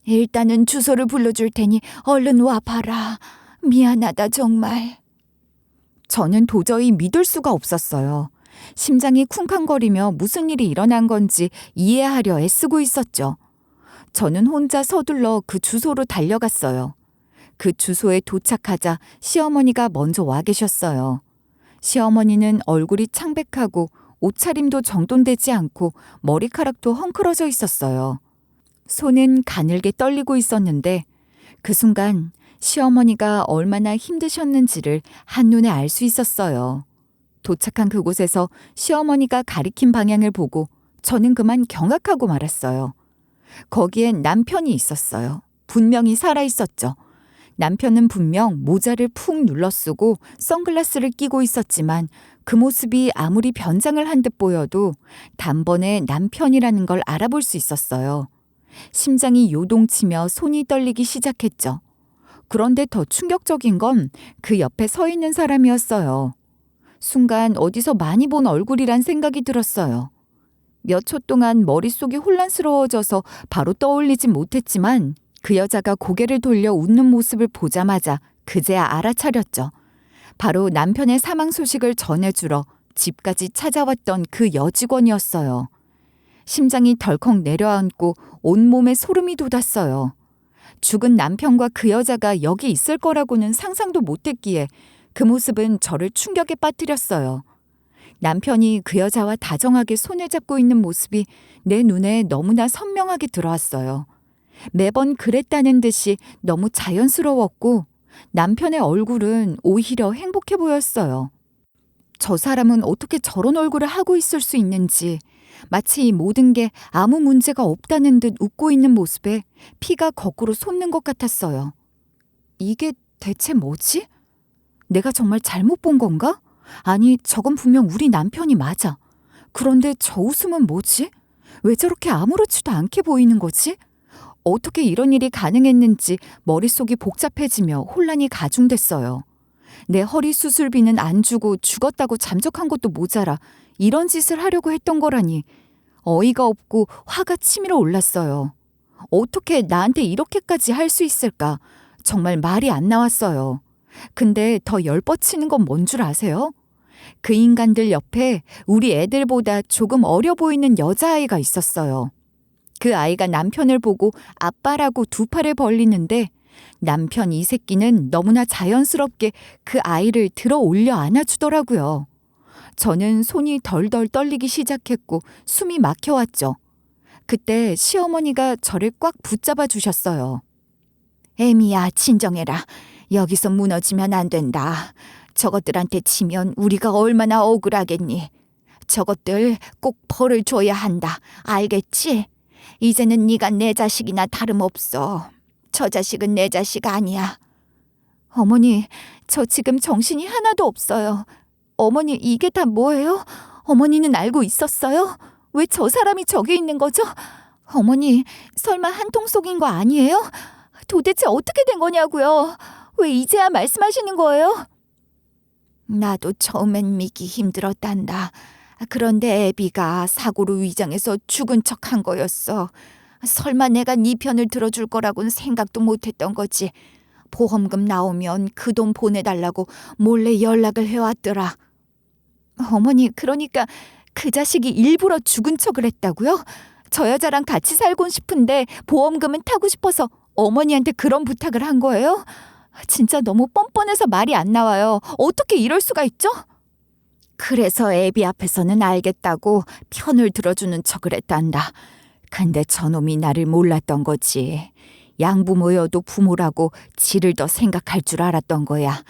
일단은 주소를 불러줄 테니 얼른 와봐라. 미안하다 정말. 저는 도저히 믿을 수가 없었어요. 심장이 쿵쾅거리며 무슨 일이 일어난 건지 이해하려 애쓰고 있었죠. 저는 혼자 서둘러 그 주소로 달려갔어요. 그 주소에 도착하자 시어머니가 먼저 와 계셨어요. 시어머니는 얼굴이 창백하고 옷차림도 정돈되지 않고 머리카락도 헝클어져 있었어요. 손은 가늘게 떨리고 있었는데 그 순간 시어머니가 얼마나 힘드셨는지를 한눈에 알 수 있었어요. 도착한 그곳에서 시어머니가 가리킨 방향을 보고 저는 그만 경악하고 말았어요. 거기엔 남편이 있었어요. 분명히 살아있었죠. 남편은 분명 모자를 푹 눌러쓰고 선글라스를 끼고 있었지만 그 모습이 아무리 변장을 한 듯 보여도 단번에 남편이라는 걸 알아볼 수 있었어요. 심장이 요동치며 손이 떨리기 시작했죠. 그런데 더 충격적인 건 그 옆에 서 있는 사람이었어요. 순간 어디서 많이 본 얼굴이란 생각이 들었어요. 몇 초 동안 머릿속이 혼란스러워져서 바로 떠올리진 못했지만 그 여자가 고개를 돌려 웃는 모습을 보자마자 그제야 알아차렸죠. 바로 남편의 사망 소식을 전해주러 집까지 찾아왔던 그 여직원이었어요. 심장이 덜컥 내려앉고 온몸에 소름이 돋았어요. 죽은 남편과 그 여자가 여기 있을 거라고는 상상도 못했기에 그 모습은 저를 충격에 빠뜨렸어요. 남편이 그 여자와 다정하게 손을 잡고 있는 모습이 내 눈에 너무나 선명하게 들어왔어요. 매번 그랬다는 듯이 너무 자연스러웠고 남편의 얼굴은 오히려 행복해 보였어요. 저 사람은 어떻게 저런 얼굴을 하고 있을 수 있는지, 마치 이 모든 게 아무 문제가 없다는 듯 웃고 있는 모습에 피가 거꾸로 솟는 것 같았어요. 이게 대체 뭐지? 내가 정말 잘못 본 건가? 아니, 저건 분명 우리 남편이 맞아. 그런데 저 웃음은 뭐지? 왜 저렇게 아무렇지도 않게 보이는 거지? 어떻게 이런 일이 가능했는지 머릿속이 복잡해지며 혼란이 가중됐어요. 내 허리 수술비는 안 주고 죽었다고 잠적한 것도 모자라 이런 짓을 하려고 했던 거라니 어이가 없고 화가 치밀어 올랐어요. 어떻게 나한테 이렇게까지 할 수 있을까? 정말 말이 안 나왔어요. 근데 더 열뻗치는 건 뭔 줄 아세요? 그 인간들 옆에 우리 애들보다 조금 어려 보이는 여자아이가 있었어요. 그 아이가 남편을 보고 아빠라고 두 팔을 벌리는데 남편 이 새끼는 너무나 자연스럽게 그 아이를 들어 올려 안아주더라고요. 저는 손이 덜덜 떨리기 시작했고 숨이 막혀왔죠. 그때 시어머니가 저를 꽉 붙잡아 주셨어요. 애미야, 진정해라. 여기서 무너지면 안 된다. 저것들한테 치면 우리가 얼마나 억울하겠니? 저것들 꼭 벌을 줘야 한다. 알겠지? 이제는 네가 내 자식이나 다름없어. 저 자식은 내 자식 아니야. 어머니, 저 지금 정신이 하나도 없어요. 어머니, 이게 다 뭐예요? 어머니는 알고 있었어요? 왜 저 사람이 저기 있는 거죠? 어머니, 설마 한통 속인 거 아니에요? 도대체 어떻게 된 거냐고요? 왜 이제야 말씀하시는 거예요? 나도 처음엔 믿기 힘들었단다. 그런데 애비가 사고로 위장해서 죽은 척한 거였어. 설마 내가 네 편을 들어줄 거라고는 생각도 못했던 거지. 보험금 나오면 그 돈 보내달라고 몰래 연락을 해왔더라. 어머니, 그러니까 그 자식이 일부러 죽은 척을 했다고요? 저 여자랑 같이 살곤 싶은데 보험금은 타고 싶어서 어머니한테 그런 부탁을 한 거예요? 진짜 너무 뻔뻔해서 말이 안 나와요. 어떻게 이럴 수가 있죠? 그래서 애비 앞에서는 알겠다고 편을 들어주는 척을 했단다. 근데 저놈이 나를 몰랐던 거지. 양부모여도 부모라고 지를 더 생각할 줄 알았던 거야.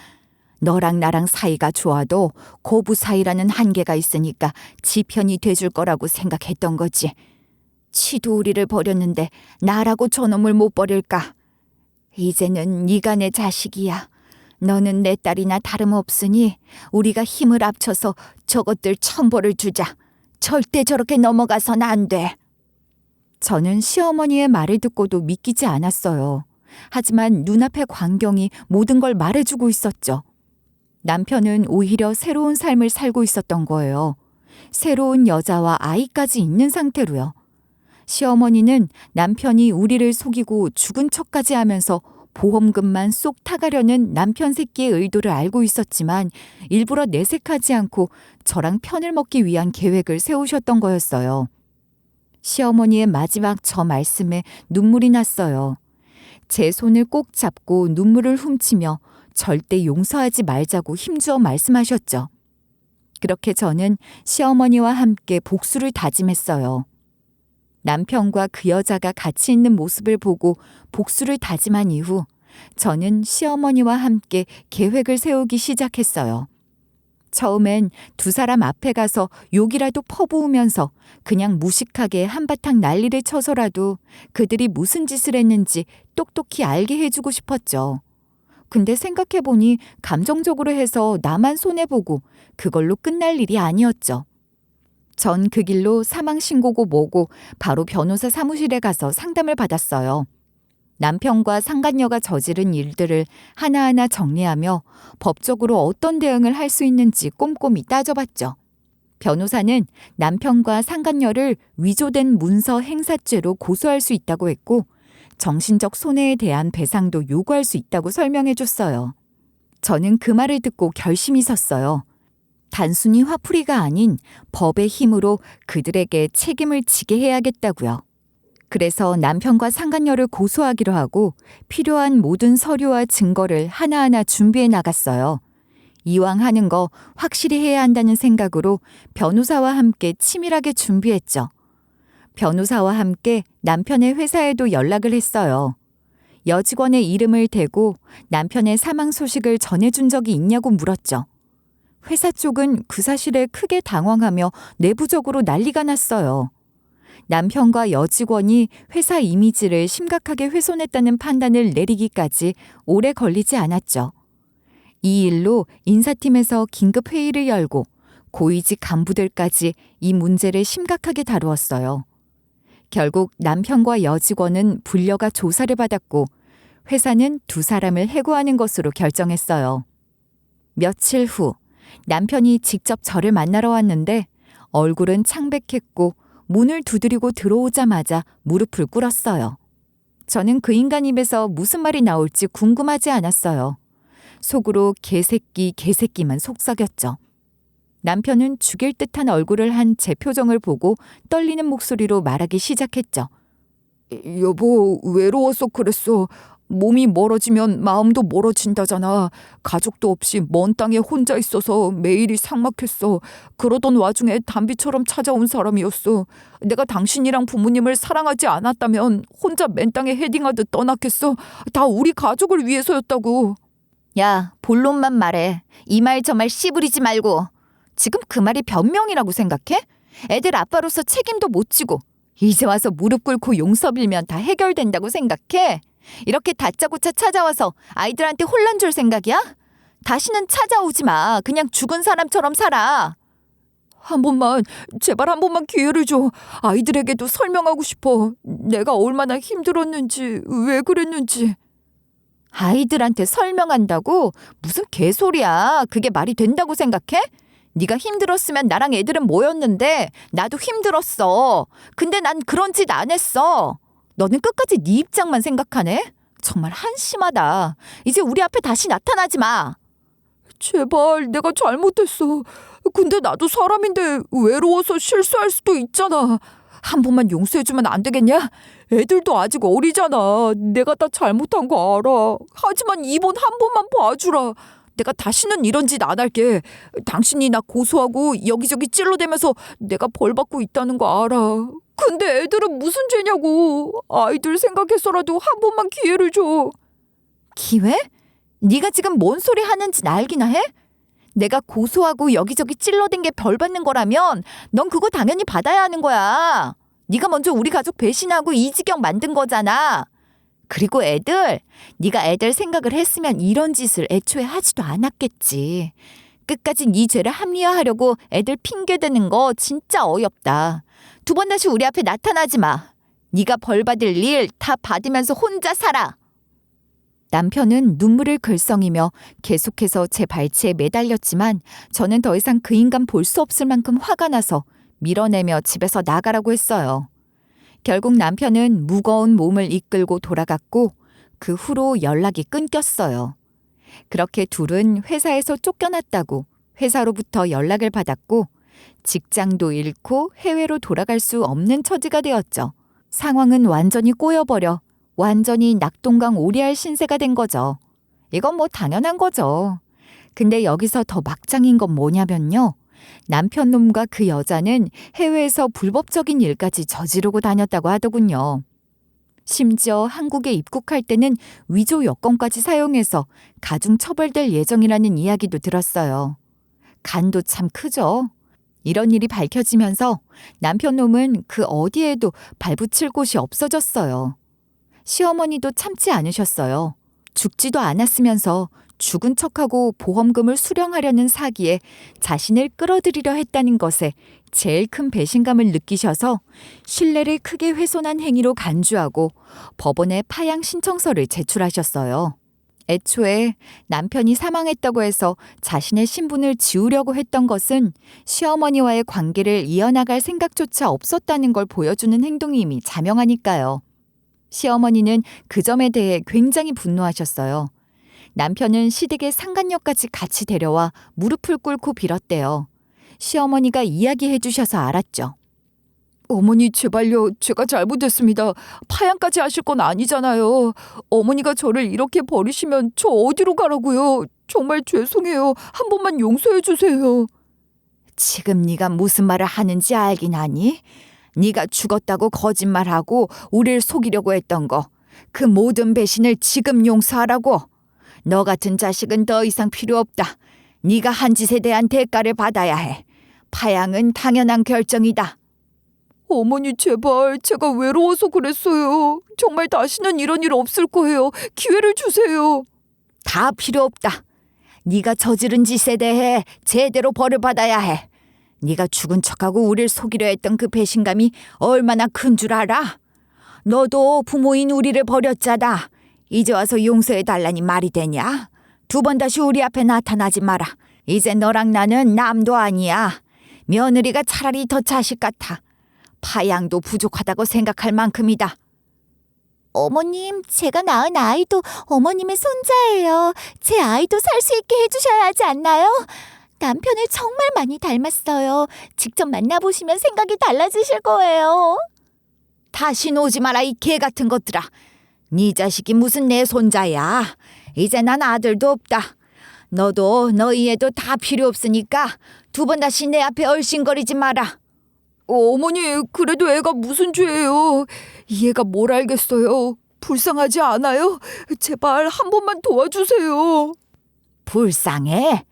너랑 나랑 사이가 좋아도 고부 사이라는 한계가 있으니까 지 편이 돼줄 거라고 생각했던 거지. 지도 우리를 버렸는데 나라고 저놈을 못 버릴까? 이제는 네가 내 자식이야. 너는 내 딸이나 다름없으니 우리가 힘을 합쳐서 저것들 천벌을 주자. 절대 저렇게 넘어가선 안 돼. 저는 시어머니의 말을 듣고도 믿기지 않았어요. 하지만 눈앞의 광경이 모든 걸 말해주고 있었죠. 남편은 오히려 새로운 삶을 살고 있었던 거예요. 새로운 여자와 아이까지 있는 상태로요. 시어머니는 남편이 우리를 속이고 죽은 척까지 하면서 보험금만 쏙 타가려는 남편 새끼의 의도를 알고 있었지만 일부러 내색하지 않고 저랑 편을 먹기 위한 계획을 세우셨던 거였어요. 시어머니의 마지막 저 말씀에 눈물이 났어요. 제 손을 꼭 잡고 눈물을 훔치며 절대 용서하지 말자고 힘주어 말씀하셨죠. 그렇게 저는 시어머니와 함께 복수를 다짐했어요. 남편과 그 여자가 같이 있는 모습을 보고 복수를 다짐한 이후 저는 시어머니와 함께 계획을 세우기 시작했어요. 처음엔 두 사람 앞에 가서 욕이라도 퍼부으면서 그냥 무식하게 한바탕 난리를 쳐서라도 그들이 무슨 짓을 했는지 똑똑히 알게 해주고 싶었죠. 근데 생각해보니 감정적으로 해서 나만 손해보고 그걸로 끝날 일이 아니었죠. 전 그 길로 사망신고고 뭐고 바로 변호사 사무실에 가서 상담을 받았어요. 남편과 상간녀가 저지른 일들을 하나하나 정리하며 법적으로 어떤 대응을 할 수 있는지 꼼꼼히 따져봤죠. 변호사는 남편과 상간녀를 위조된 문서 행사죄로 고소할 수 있다고 했고 정신적 손해에 대한 배상도 요구할 수 있다고 설명해 줬어요. 저는 그 말을 듣고 결심이 섰어요. 단순히 화풀이가 아닌 법의 힘으로 그들에게 책임을 지게 해야겠다고요. 그래서 남편과 상간녀를 고소하기로 하고 필요한 모든 서류와 증거를 하나하나 준비해 나갔어요. 이왕 하는 거 확실히 해야 한다는 생각으로 변호사와 함께 치밀하게 준비했죠. 변호사와 함께 남편의 회사에도 연락을 했어요. 여직원의 이름을 대고 남편의 사망 소식을 전해준 적이 있냐고 물었죠. 회사 쪽은 그 사실에 크게 당황하며 내부적으로 난리가 났어요. 남편과 여직원이 회사 이미지를 심각하게 훼손했다는 판단을 내리기까지 오래 걸리지 않았죠. 이 일로 인사팀에서 긴급 회의를 열고 고위직 간부들까지 이 문제를 심각하게 다루었어요. 결국 남편과 여직원은 불려가 조사를 받았고 회사는 두 사람을 해고하는 것으로 결정했어요. 며칠 후 남편이 직접 저를 만나러 왔는데 얼굴은 창백했고 문을 두드리고 들어오자마자 무릎을 꿇었어요. 저는 그 인간 입에서 무슨 말이 나올지 궁금하지 않았어요. 속으로 개새끼 개새끼만 속삭였죠. 남편은 죽일 듯한 얼굴을 한 제 표정을 보고 떨리는 목소리로 말하기 시작했죠. 여보, 외로워서 그랬어. 몸이 멀어지면 마음도 멀어진다잖아. 가족도 없이 먼 땅에 혼자 있어서 매일이 삭막했어. 그러던 와중에 담비처럼 찾아온 사람이었어. 내가 당신이랑 부모님을 사랑하지 않았다면 혼자 맨 땅에 헤딩하듯 떠났겠어. 다 우리 가족을 위해서였다고. 야, 본론만 말해. 이 말 저 말 씨부리지 말고. 지금 그 말이 변명이라고 생각해? 애들 아빠로서 책임도 못 지고 이제 와서 무릎 꿇고 용서 빌면 다 해결된다고 생각해? 이렇게 다짜고짜 찾아와서 아이들한테 혼란 줄 생각이야? 다시는 찾아오지 마. 그냥 죽은 사람처럼 살아. 한 번만, 제발 한 번만 기회를 줘. 아이들에게도 설명하고 싶어. 내가 얼마나 힘들었는지, 왜 그랬는지. 아이들한테 설명한다고? 무슨 개소리야. 그게 말이 된다고 생각해? 네가 힘들었으면 나랑 애들은 모였는데 나도 힘들었어. 근데 난 그런 짓 안 했어. 너는 끝까지 네 입장만 생각하네? 정말 한심하다. 이제 우리 앞에 다시 나타나지 마. 제발 내가 잘못했어. 근데 나도 사람인데 외로워서 실수할 수도 있잖아. 한 번만 용서해주면 안 되겠냐? 애들도 아직 어리잖아. 내가 다 잘못한 거 알아. 하지만 이번 한 번만 봐주라. 내가 다시는 이런 짓 안 할게. 당신이 나 고소하고 여기저기 찔러대면서 내가 벌 받고 있다는 거 알아. 근데 애들은 무슨 죄냐고. 아이들 생각해서라도 한 번만 기회를 줘. 기회? 네가 지금 뭔 소리 하는지 알기나 해? 내가 고소하고 여기저기 찔러댄 게 벌 받는 거라면 넌 그거 당연히 받아야 하는 거야. 네가 먼저 우리 가족 배신하고 이 지경 만든 거잖아. 그리고 네가 애들 생각을 했으면 이런 짓을 애초에 하지도 않았겠지. 끝까지 네 죄를 합리화하려고 애들 핑계대는 거 진짜 어이없다. 두 번 다시 우리 앞에 나타나지 마. 네가 벌 받을 일 다 받으면서 혼자 살아. 남편은 눈물을 글썽이며 계속해서 제 발치에 매달렸지만 저는 더 이상 그 인간 볼 수 없을 만큼 화가 나서 밀어내며 집에서 나가라고 했어요. 결국 남편은 무거운 몸을 이끌고 돌아갔고 그 후로 연락이 끊겼어요. 그렇게 둘은 회사에서 쫓겨났다고 회사로부터 연락을 받았고 직장도 잃고 해외로 돌아갈 수 없는 처지가 되었죠. 상황은 완전히 꼬여버려 완전히 낙동강 오리알 신세가 된 거죠. 이건 뭐 당연한 거죠. 근데 여기서 더 막장인 건 뭐냐면요. 남편 놈과 그 여자는 해외에서 불법적인 일까지 저지르고 다녔다고 하더군요. 심지어 한국에 입국할 때는 위조 여권까지 사용해서 가중 처벌될 예정이라는 이야기도 들었어요. 간도 참 크죠. 이런 일이 밝혀지면서 남편 놈은 그 어디에도 발붙일 곳이 없어졌어요. 시어머니도 참지 않으셨어요. 죽지도 않았으면서 죽은 척하고 보험금을 수령하려는 사기에 자신을 끌어들이려 했다는 것에 제일 큰 배신감을 느끼셔서 신뢰를 크게 훼손한 행위로 간주하고 법원에 파양 신청서를 제출하셨어요. 애초에 남편이 사망했다고 해서 자신의 신분을 지우려고 했던 것은 시어머니와의 관계를 이어나갈 생각조차 없었다는 걸 보여주는 행동임이 자명하니까요. 시어머니는 그 점에 대해 굉장히 분노하셨어요. 남편은 시댁의 상간녀까지 같이 데려와 무릎을 꿇고 빌었대요. 시어머니가 이야기해 주셔서 알았죠. 어머니 제발요. 제가 잘못했습니다. 파양까지 하실 건 아니잖아요. 어머니가 저를 이렇게 버리시면 저 어디로 가라고요. 정말 죄송해요. 한 번만 용서해 주세요. 지금 네가 무슨 말을 하는지 알긴 하니? 네가 죽었다고 거짓말하고 우릴 속이려고 했던 거. 그 모든 배신을 지금 용서하라고. 너 같은 자식은 더 이상 필요 없다. 네가 한 짓에 대한 대가를 받아야 해. 파양은 당연한 결정이다. 어머니 제발 제가 외로워서 그랬어요. 정말 다시는 이런 일 없을 거예요. 기회를 주세요. 다 필요 없다. 네가 저지른 짓에 대해 제대로 벌을 받아야 해. 네가 죽은 척하고 우릴 속이려 했던 그 배신감이 얼마나 큰 줄 알아? 너도 부모인 우리를 버렸잖아. 이제 와서 용서해달라니 말이 되냐? 두 번 다시 우리 앞에 나타나지 마라. 이제 너랑 나는 남도 아니야. 며느리가 차라리 더 자식 같아. 파양도 부족하다고 생각할 만큼이다. 어머님, 제가 낳은 아이도 어머님의 손자예요. 제 아이도 살 수 있게 해주셔야 하지 않나요? 남편을 정말 많이 닮았어요. 직접 만나보시면 생각이 달라지실 거예요. 다시 오지 마라 이 개 같은 것들아. 네 자식이 무슨 내 손자야. 이제 난 아들도 없다. 너도 너희 애도 다 필요 없으니까 두 번 다시 내 앞에 얼씬거리지 마라. 어머니 그래도 애가 무슨 죄예요. 이 애가 뭘 알겠어요. 불쌍하지 않아요? 제발 한 번만 도와주세요. 불쌍해.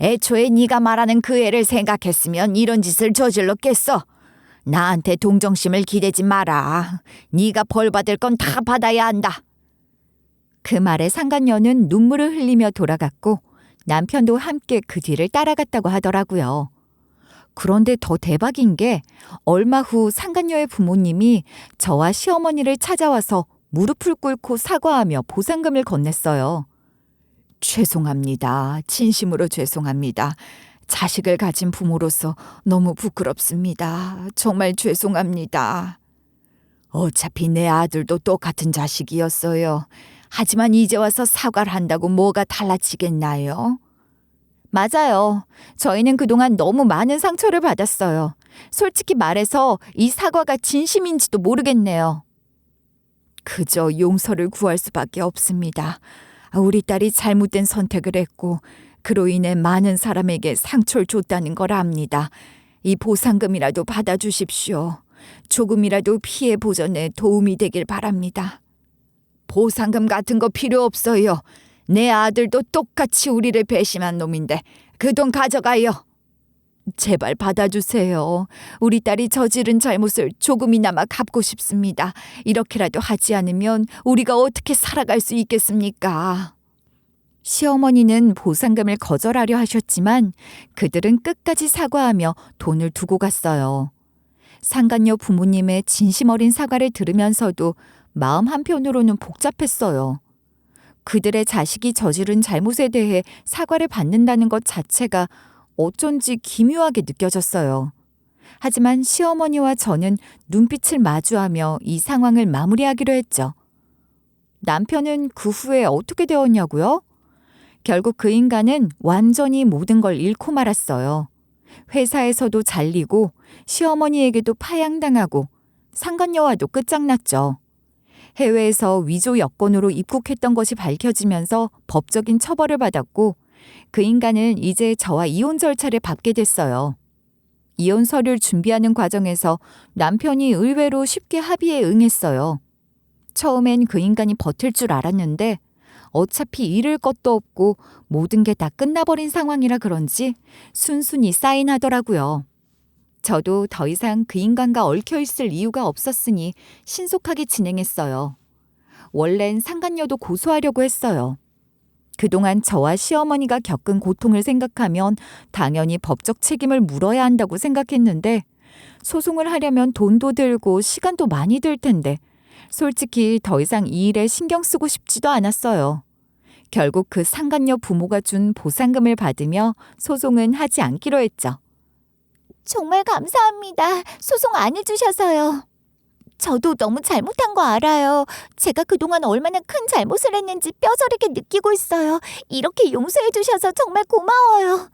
애초에 네가 말하는 그 애를 생각했으면 이런 짓을 저질렀겠어. 나한테 동정심을 기대지 마라. 네가 벌 받을 건 다 받아야 한다. 그 말에 상간녀는 눈물을 흘리며 돌아갔고 남편도 함께 그 뒤를 따라갔다고 하더라고요. 그런데 더 대박인 게 얼마 후 상간녀의 부모님이 저와 시어머니를 찾아와서 무릎을 꿇고 사과하며 보상금을 건넸어요. 죄송합니다. 진심으로 죄송합니다. 자식을 가진 부모로서 너무 부끄럽습니다. 정말 죄송합니다. 어차피 내 아들도 똑같은 자식이었어요. 하지만 이제 와서 사과를 한다고 뭐가 달라지겠나요? 맞아요. 저희는 그동안 너무 많은 상처를 받았어요. 솔직히 말해서 이 사과가 진심인지도 모르겠네요. 그저 용서를 구할 수밖에 없습니다. 우리 딸이 잘못된 선택을 했고 그로 인해 많은 사람에게 상처를 줬다는 걸 압니다. 이 보상금이라도 받아주십시오. 조금이라도 피해 보전에 도움이 되길 바랍니다. 보상금 같은 거 필요 없어요. 내 아들도 똑같이 우리를 배신한 놈인데 그 돈 가져가요. 제발 받아주세요. 우리 딸이 저지른 잘못을 조금이나마 갚고 싶습니다. 이렇게라도 하지 않으면 우리가 어떻게 살아갈 수 있겠습니까? 시어머니는 보상금을 거절하려 하셨지만 그들은 끝까지 사과하며 돈을 두고 갔어요. 상간녀 부모님의 진심 어린 사과를 들으면서도 마음 한편으로는 복잡했어요. 그들의 자식이 저지른 잘못에 대해 사과를 받는다는 것 자체가 어쩐지 기묘하게 느껴졌어요. 하지만 시어머니와 저는 눈빛을 마주하며 이 상황을 마무리하기로 했죠. 남편은 그 후에 어떻게 되었냐고요? 결국 그 인간은 완전히 모든 걸 잃고 말았어요. 회사에서도 잘리고 시어머니에게도 파양당하고 상간녀와도 끝장났죠. 해외에서 위조 여권으로 입국했던 것이 밝혀지면서 법적인 처벌을 받았고 그 인간은 이제 저와 이혼 절차를 밟게 됐어요. 이혼 서류를 준비하는 과정에서 남편이 의외로 쉽게 합의에 응했어요. 처음엔 그 인간이 버틸 줄 알았는데 어차피 잃을 것도 없고 모든 게 다 끝나버린 상황이라 그런지 순순히 사인하더라고요. 저도 더 이상 그 인간과 얽혀 있을 이유가 없었으니 신속하게 진행했어요. 원래는 상간녀도 고소하려고 했어요. 그동안 저와 시어머니가 겪은 고통을 생각하면 당연히 법적 책임을 물어야 한다고 생각했는데 소송을 하려면 돈도 들고 시간도 많이 들 텐데 솔직히 더 이상 이 일에 신경 쓰고 싶지도 않았어요. 결국 그 상간녀 부모가 준 보상금을 받으며 소송은 하지 않기로 했죠. 정말 감사합니다. 소송 안 해주셔서요. 저도 너무 잘못한 거 알아요. 제가 그동안 얼마나 큰 잘못을 했는지 뼈저리게 느끼고 있어요. 이렇게 용서해 주셔서 정말 고마워요.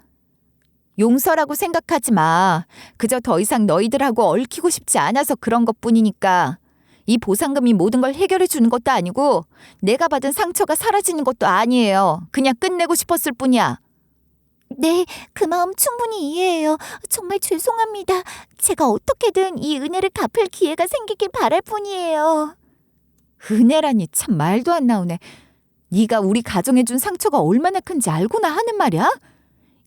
용서라고 생각하지 마. 그저 더 이상 너희들하고 얽히고 싶지 않아서 그런 것뿐이니까. 이 보상금이 모든 걸 해결해 주는 것도 아니고 내가 받은 상처가 사라지는 것도 아니에요. 그냥 끝내고 싶었을 뿐이야. 네, 그 마음 충분히 이해해요. 정말 죄송합니다. 제가 어떻게든 이 은혜를 갚을 기회가 생기길 바랄 뿐이에요. 은혜라니 참 말도 안 나오네. 네가 우리 가정에 준 상처가 얼마나 큰지 알고나 하는 말이야?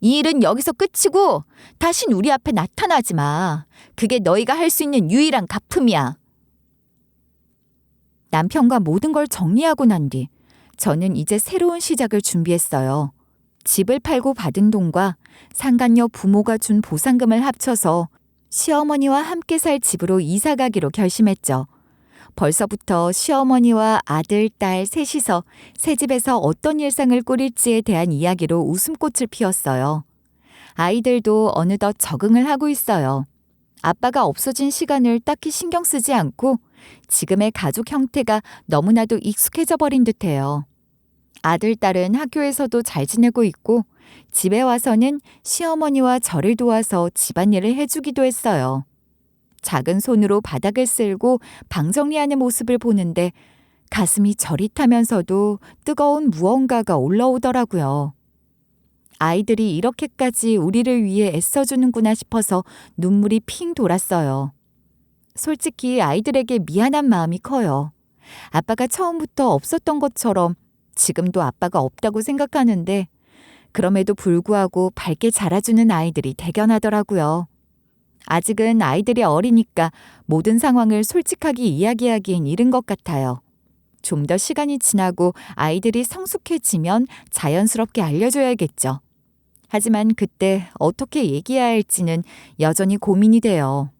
이 일은 여기서 끝이고 다신 우리 앞에 나타나지 마. 그게 너희가 할 수 있는 유일한 갚음이야. 남편과 모든 걸 정리하고 난 뒤 저는 이제 새로운 시작을 준비했어요. 집을 팔고 받은 돈과 상간녀 부모가 준 보상금을 합쳐서 시어머니와 함께 살 집으로 이사 가기로 결심했죠. 벌써부터 시어머니와 아들, 딸 셋이서 새 집에서 어떤 일상을 꾸릴지에 대한 이야기로 웃음꽃을 피웠어요. 아이들도 어느덧 적응을 하고 있어요. 아빠가 없어진 시간을 딱히 신경 쓰지 않고 지금의 가족 형태가 너무나도 익숙해져 버린 듯해요. 아들, 딸은 학교에서도 잘 지내고 있고 집에 와서는 시어머니와 저를 도와서 집안일을 해주기도 했어요. 작은 손으로 바닥을 쓸고 방 정리하는 모습을 보는데 가슴이 저릿하면서도 뜨거운 무언가가 올라오더라고요. 아이들이 이렇게까지 우리를 위해 애써주는구나 싶어서 눈물이 핑 돌았어요. 솔직히 아이들에게 미안한 마음이 커요. 아빠가 처음부터 없었던 것처럼 지금도 아빠가 없다고 생각하는데 그럼에도 불구하고 밝게 자라주는 아이들이 대견하더라고요. 아직은 아이들이 어리니까 모든 상황을 솔직하게 이야기하기엔 이른 것 같아요. 좀 더 시간이 지나고 아이들이 성숙해지면 자연스럽게 알려줘야겠죠. 하지만 그때 어떻게 얘기해야 할지는 여전히 고민이 돼요.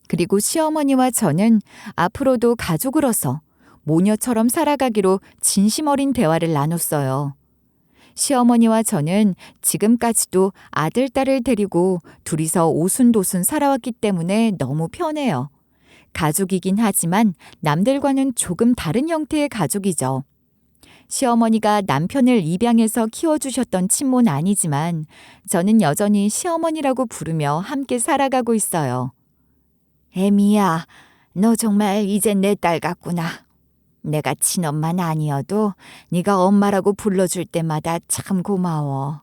그리고 시어머니와 저는 앞으로도 가족으로서 모녀처럼 살아가기로 진심 어린 대화를 나눴어요. 시어머니와 저는 지금까지도 아들, 딸을 데리고 둘이서 오순도순 살아왔기 때문에 너무 편해요. 가족이긴 하지만 남들과는 조금 다른 형태의 가족이죠. 시어머니가 남편을 입양해서 키워주셨던 친모는 아니지만 저는 여전히 시어머니라고 부르며 함께 살아가고 있어요. 애미야, 너 정말 이젠 내 딸 같구나. 내가 친엄마는 아니어도 네가 엄마라고 불러줄 때마다 참 고마워.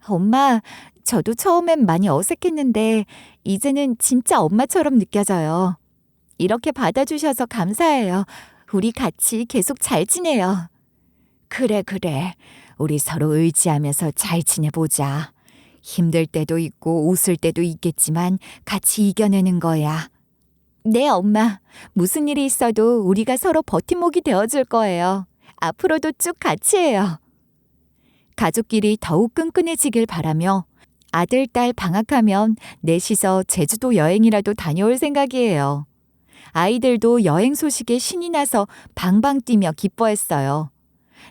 엄마, 저도 처음엔 많이 어색했는데 이제는 진짜 엄마처럼 느껴져요. 이렇게 받아주셔서 감사해요. 우리 같이 계속 잘 지내요. 그래. 우리 서로 의지하면서 잘 지내보자. 힘들 때도 있고 웃을 때도 있겠지만 같이 이겨내는 거야. 네, 엄마. 무슨 일이 있어도 우리가 서로 버팀목이 되어줄 거예요. 앞으로도 쭉 같이 해요. 가족끼리 더욱 끈끈해지길 바라며 아들, 딸 방학하면 넷이서 제주도 여행이라도 다녀올 생각이에요. 아이들도 여행 소식에 신이 나서 방방 뛰며 기뻐했어요.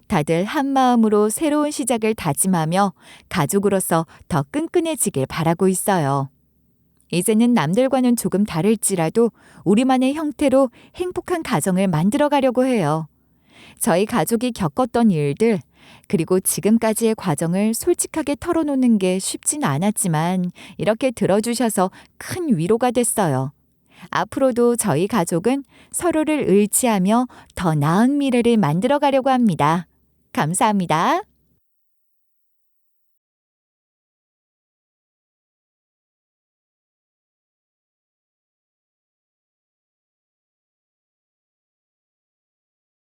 다들 한마음으로 새로운 시작을 다짐하며 가족으로서 더 끈끈해지길 바라고 있어요. 이제는 남들과는 조금 다를지라도 우리만의 형태로 행복한 가정을 만들어 가려고 해요. 저희 가족이 겪었던 일들, 그리고 지금까지의 과정을 솔직하게 털어놓는 게 쉽진 않았지만 이렇게 들어주셔서 큰 위로가 됐어요. 앞으로도 저희 가족은 서로를 의지하며 더 나은 미래를 만들어 가려고 합니다. 감사합니다.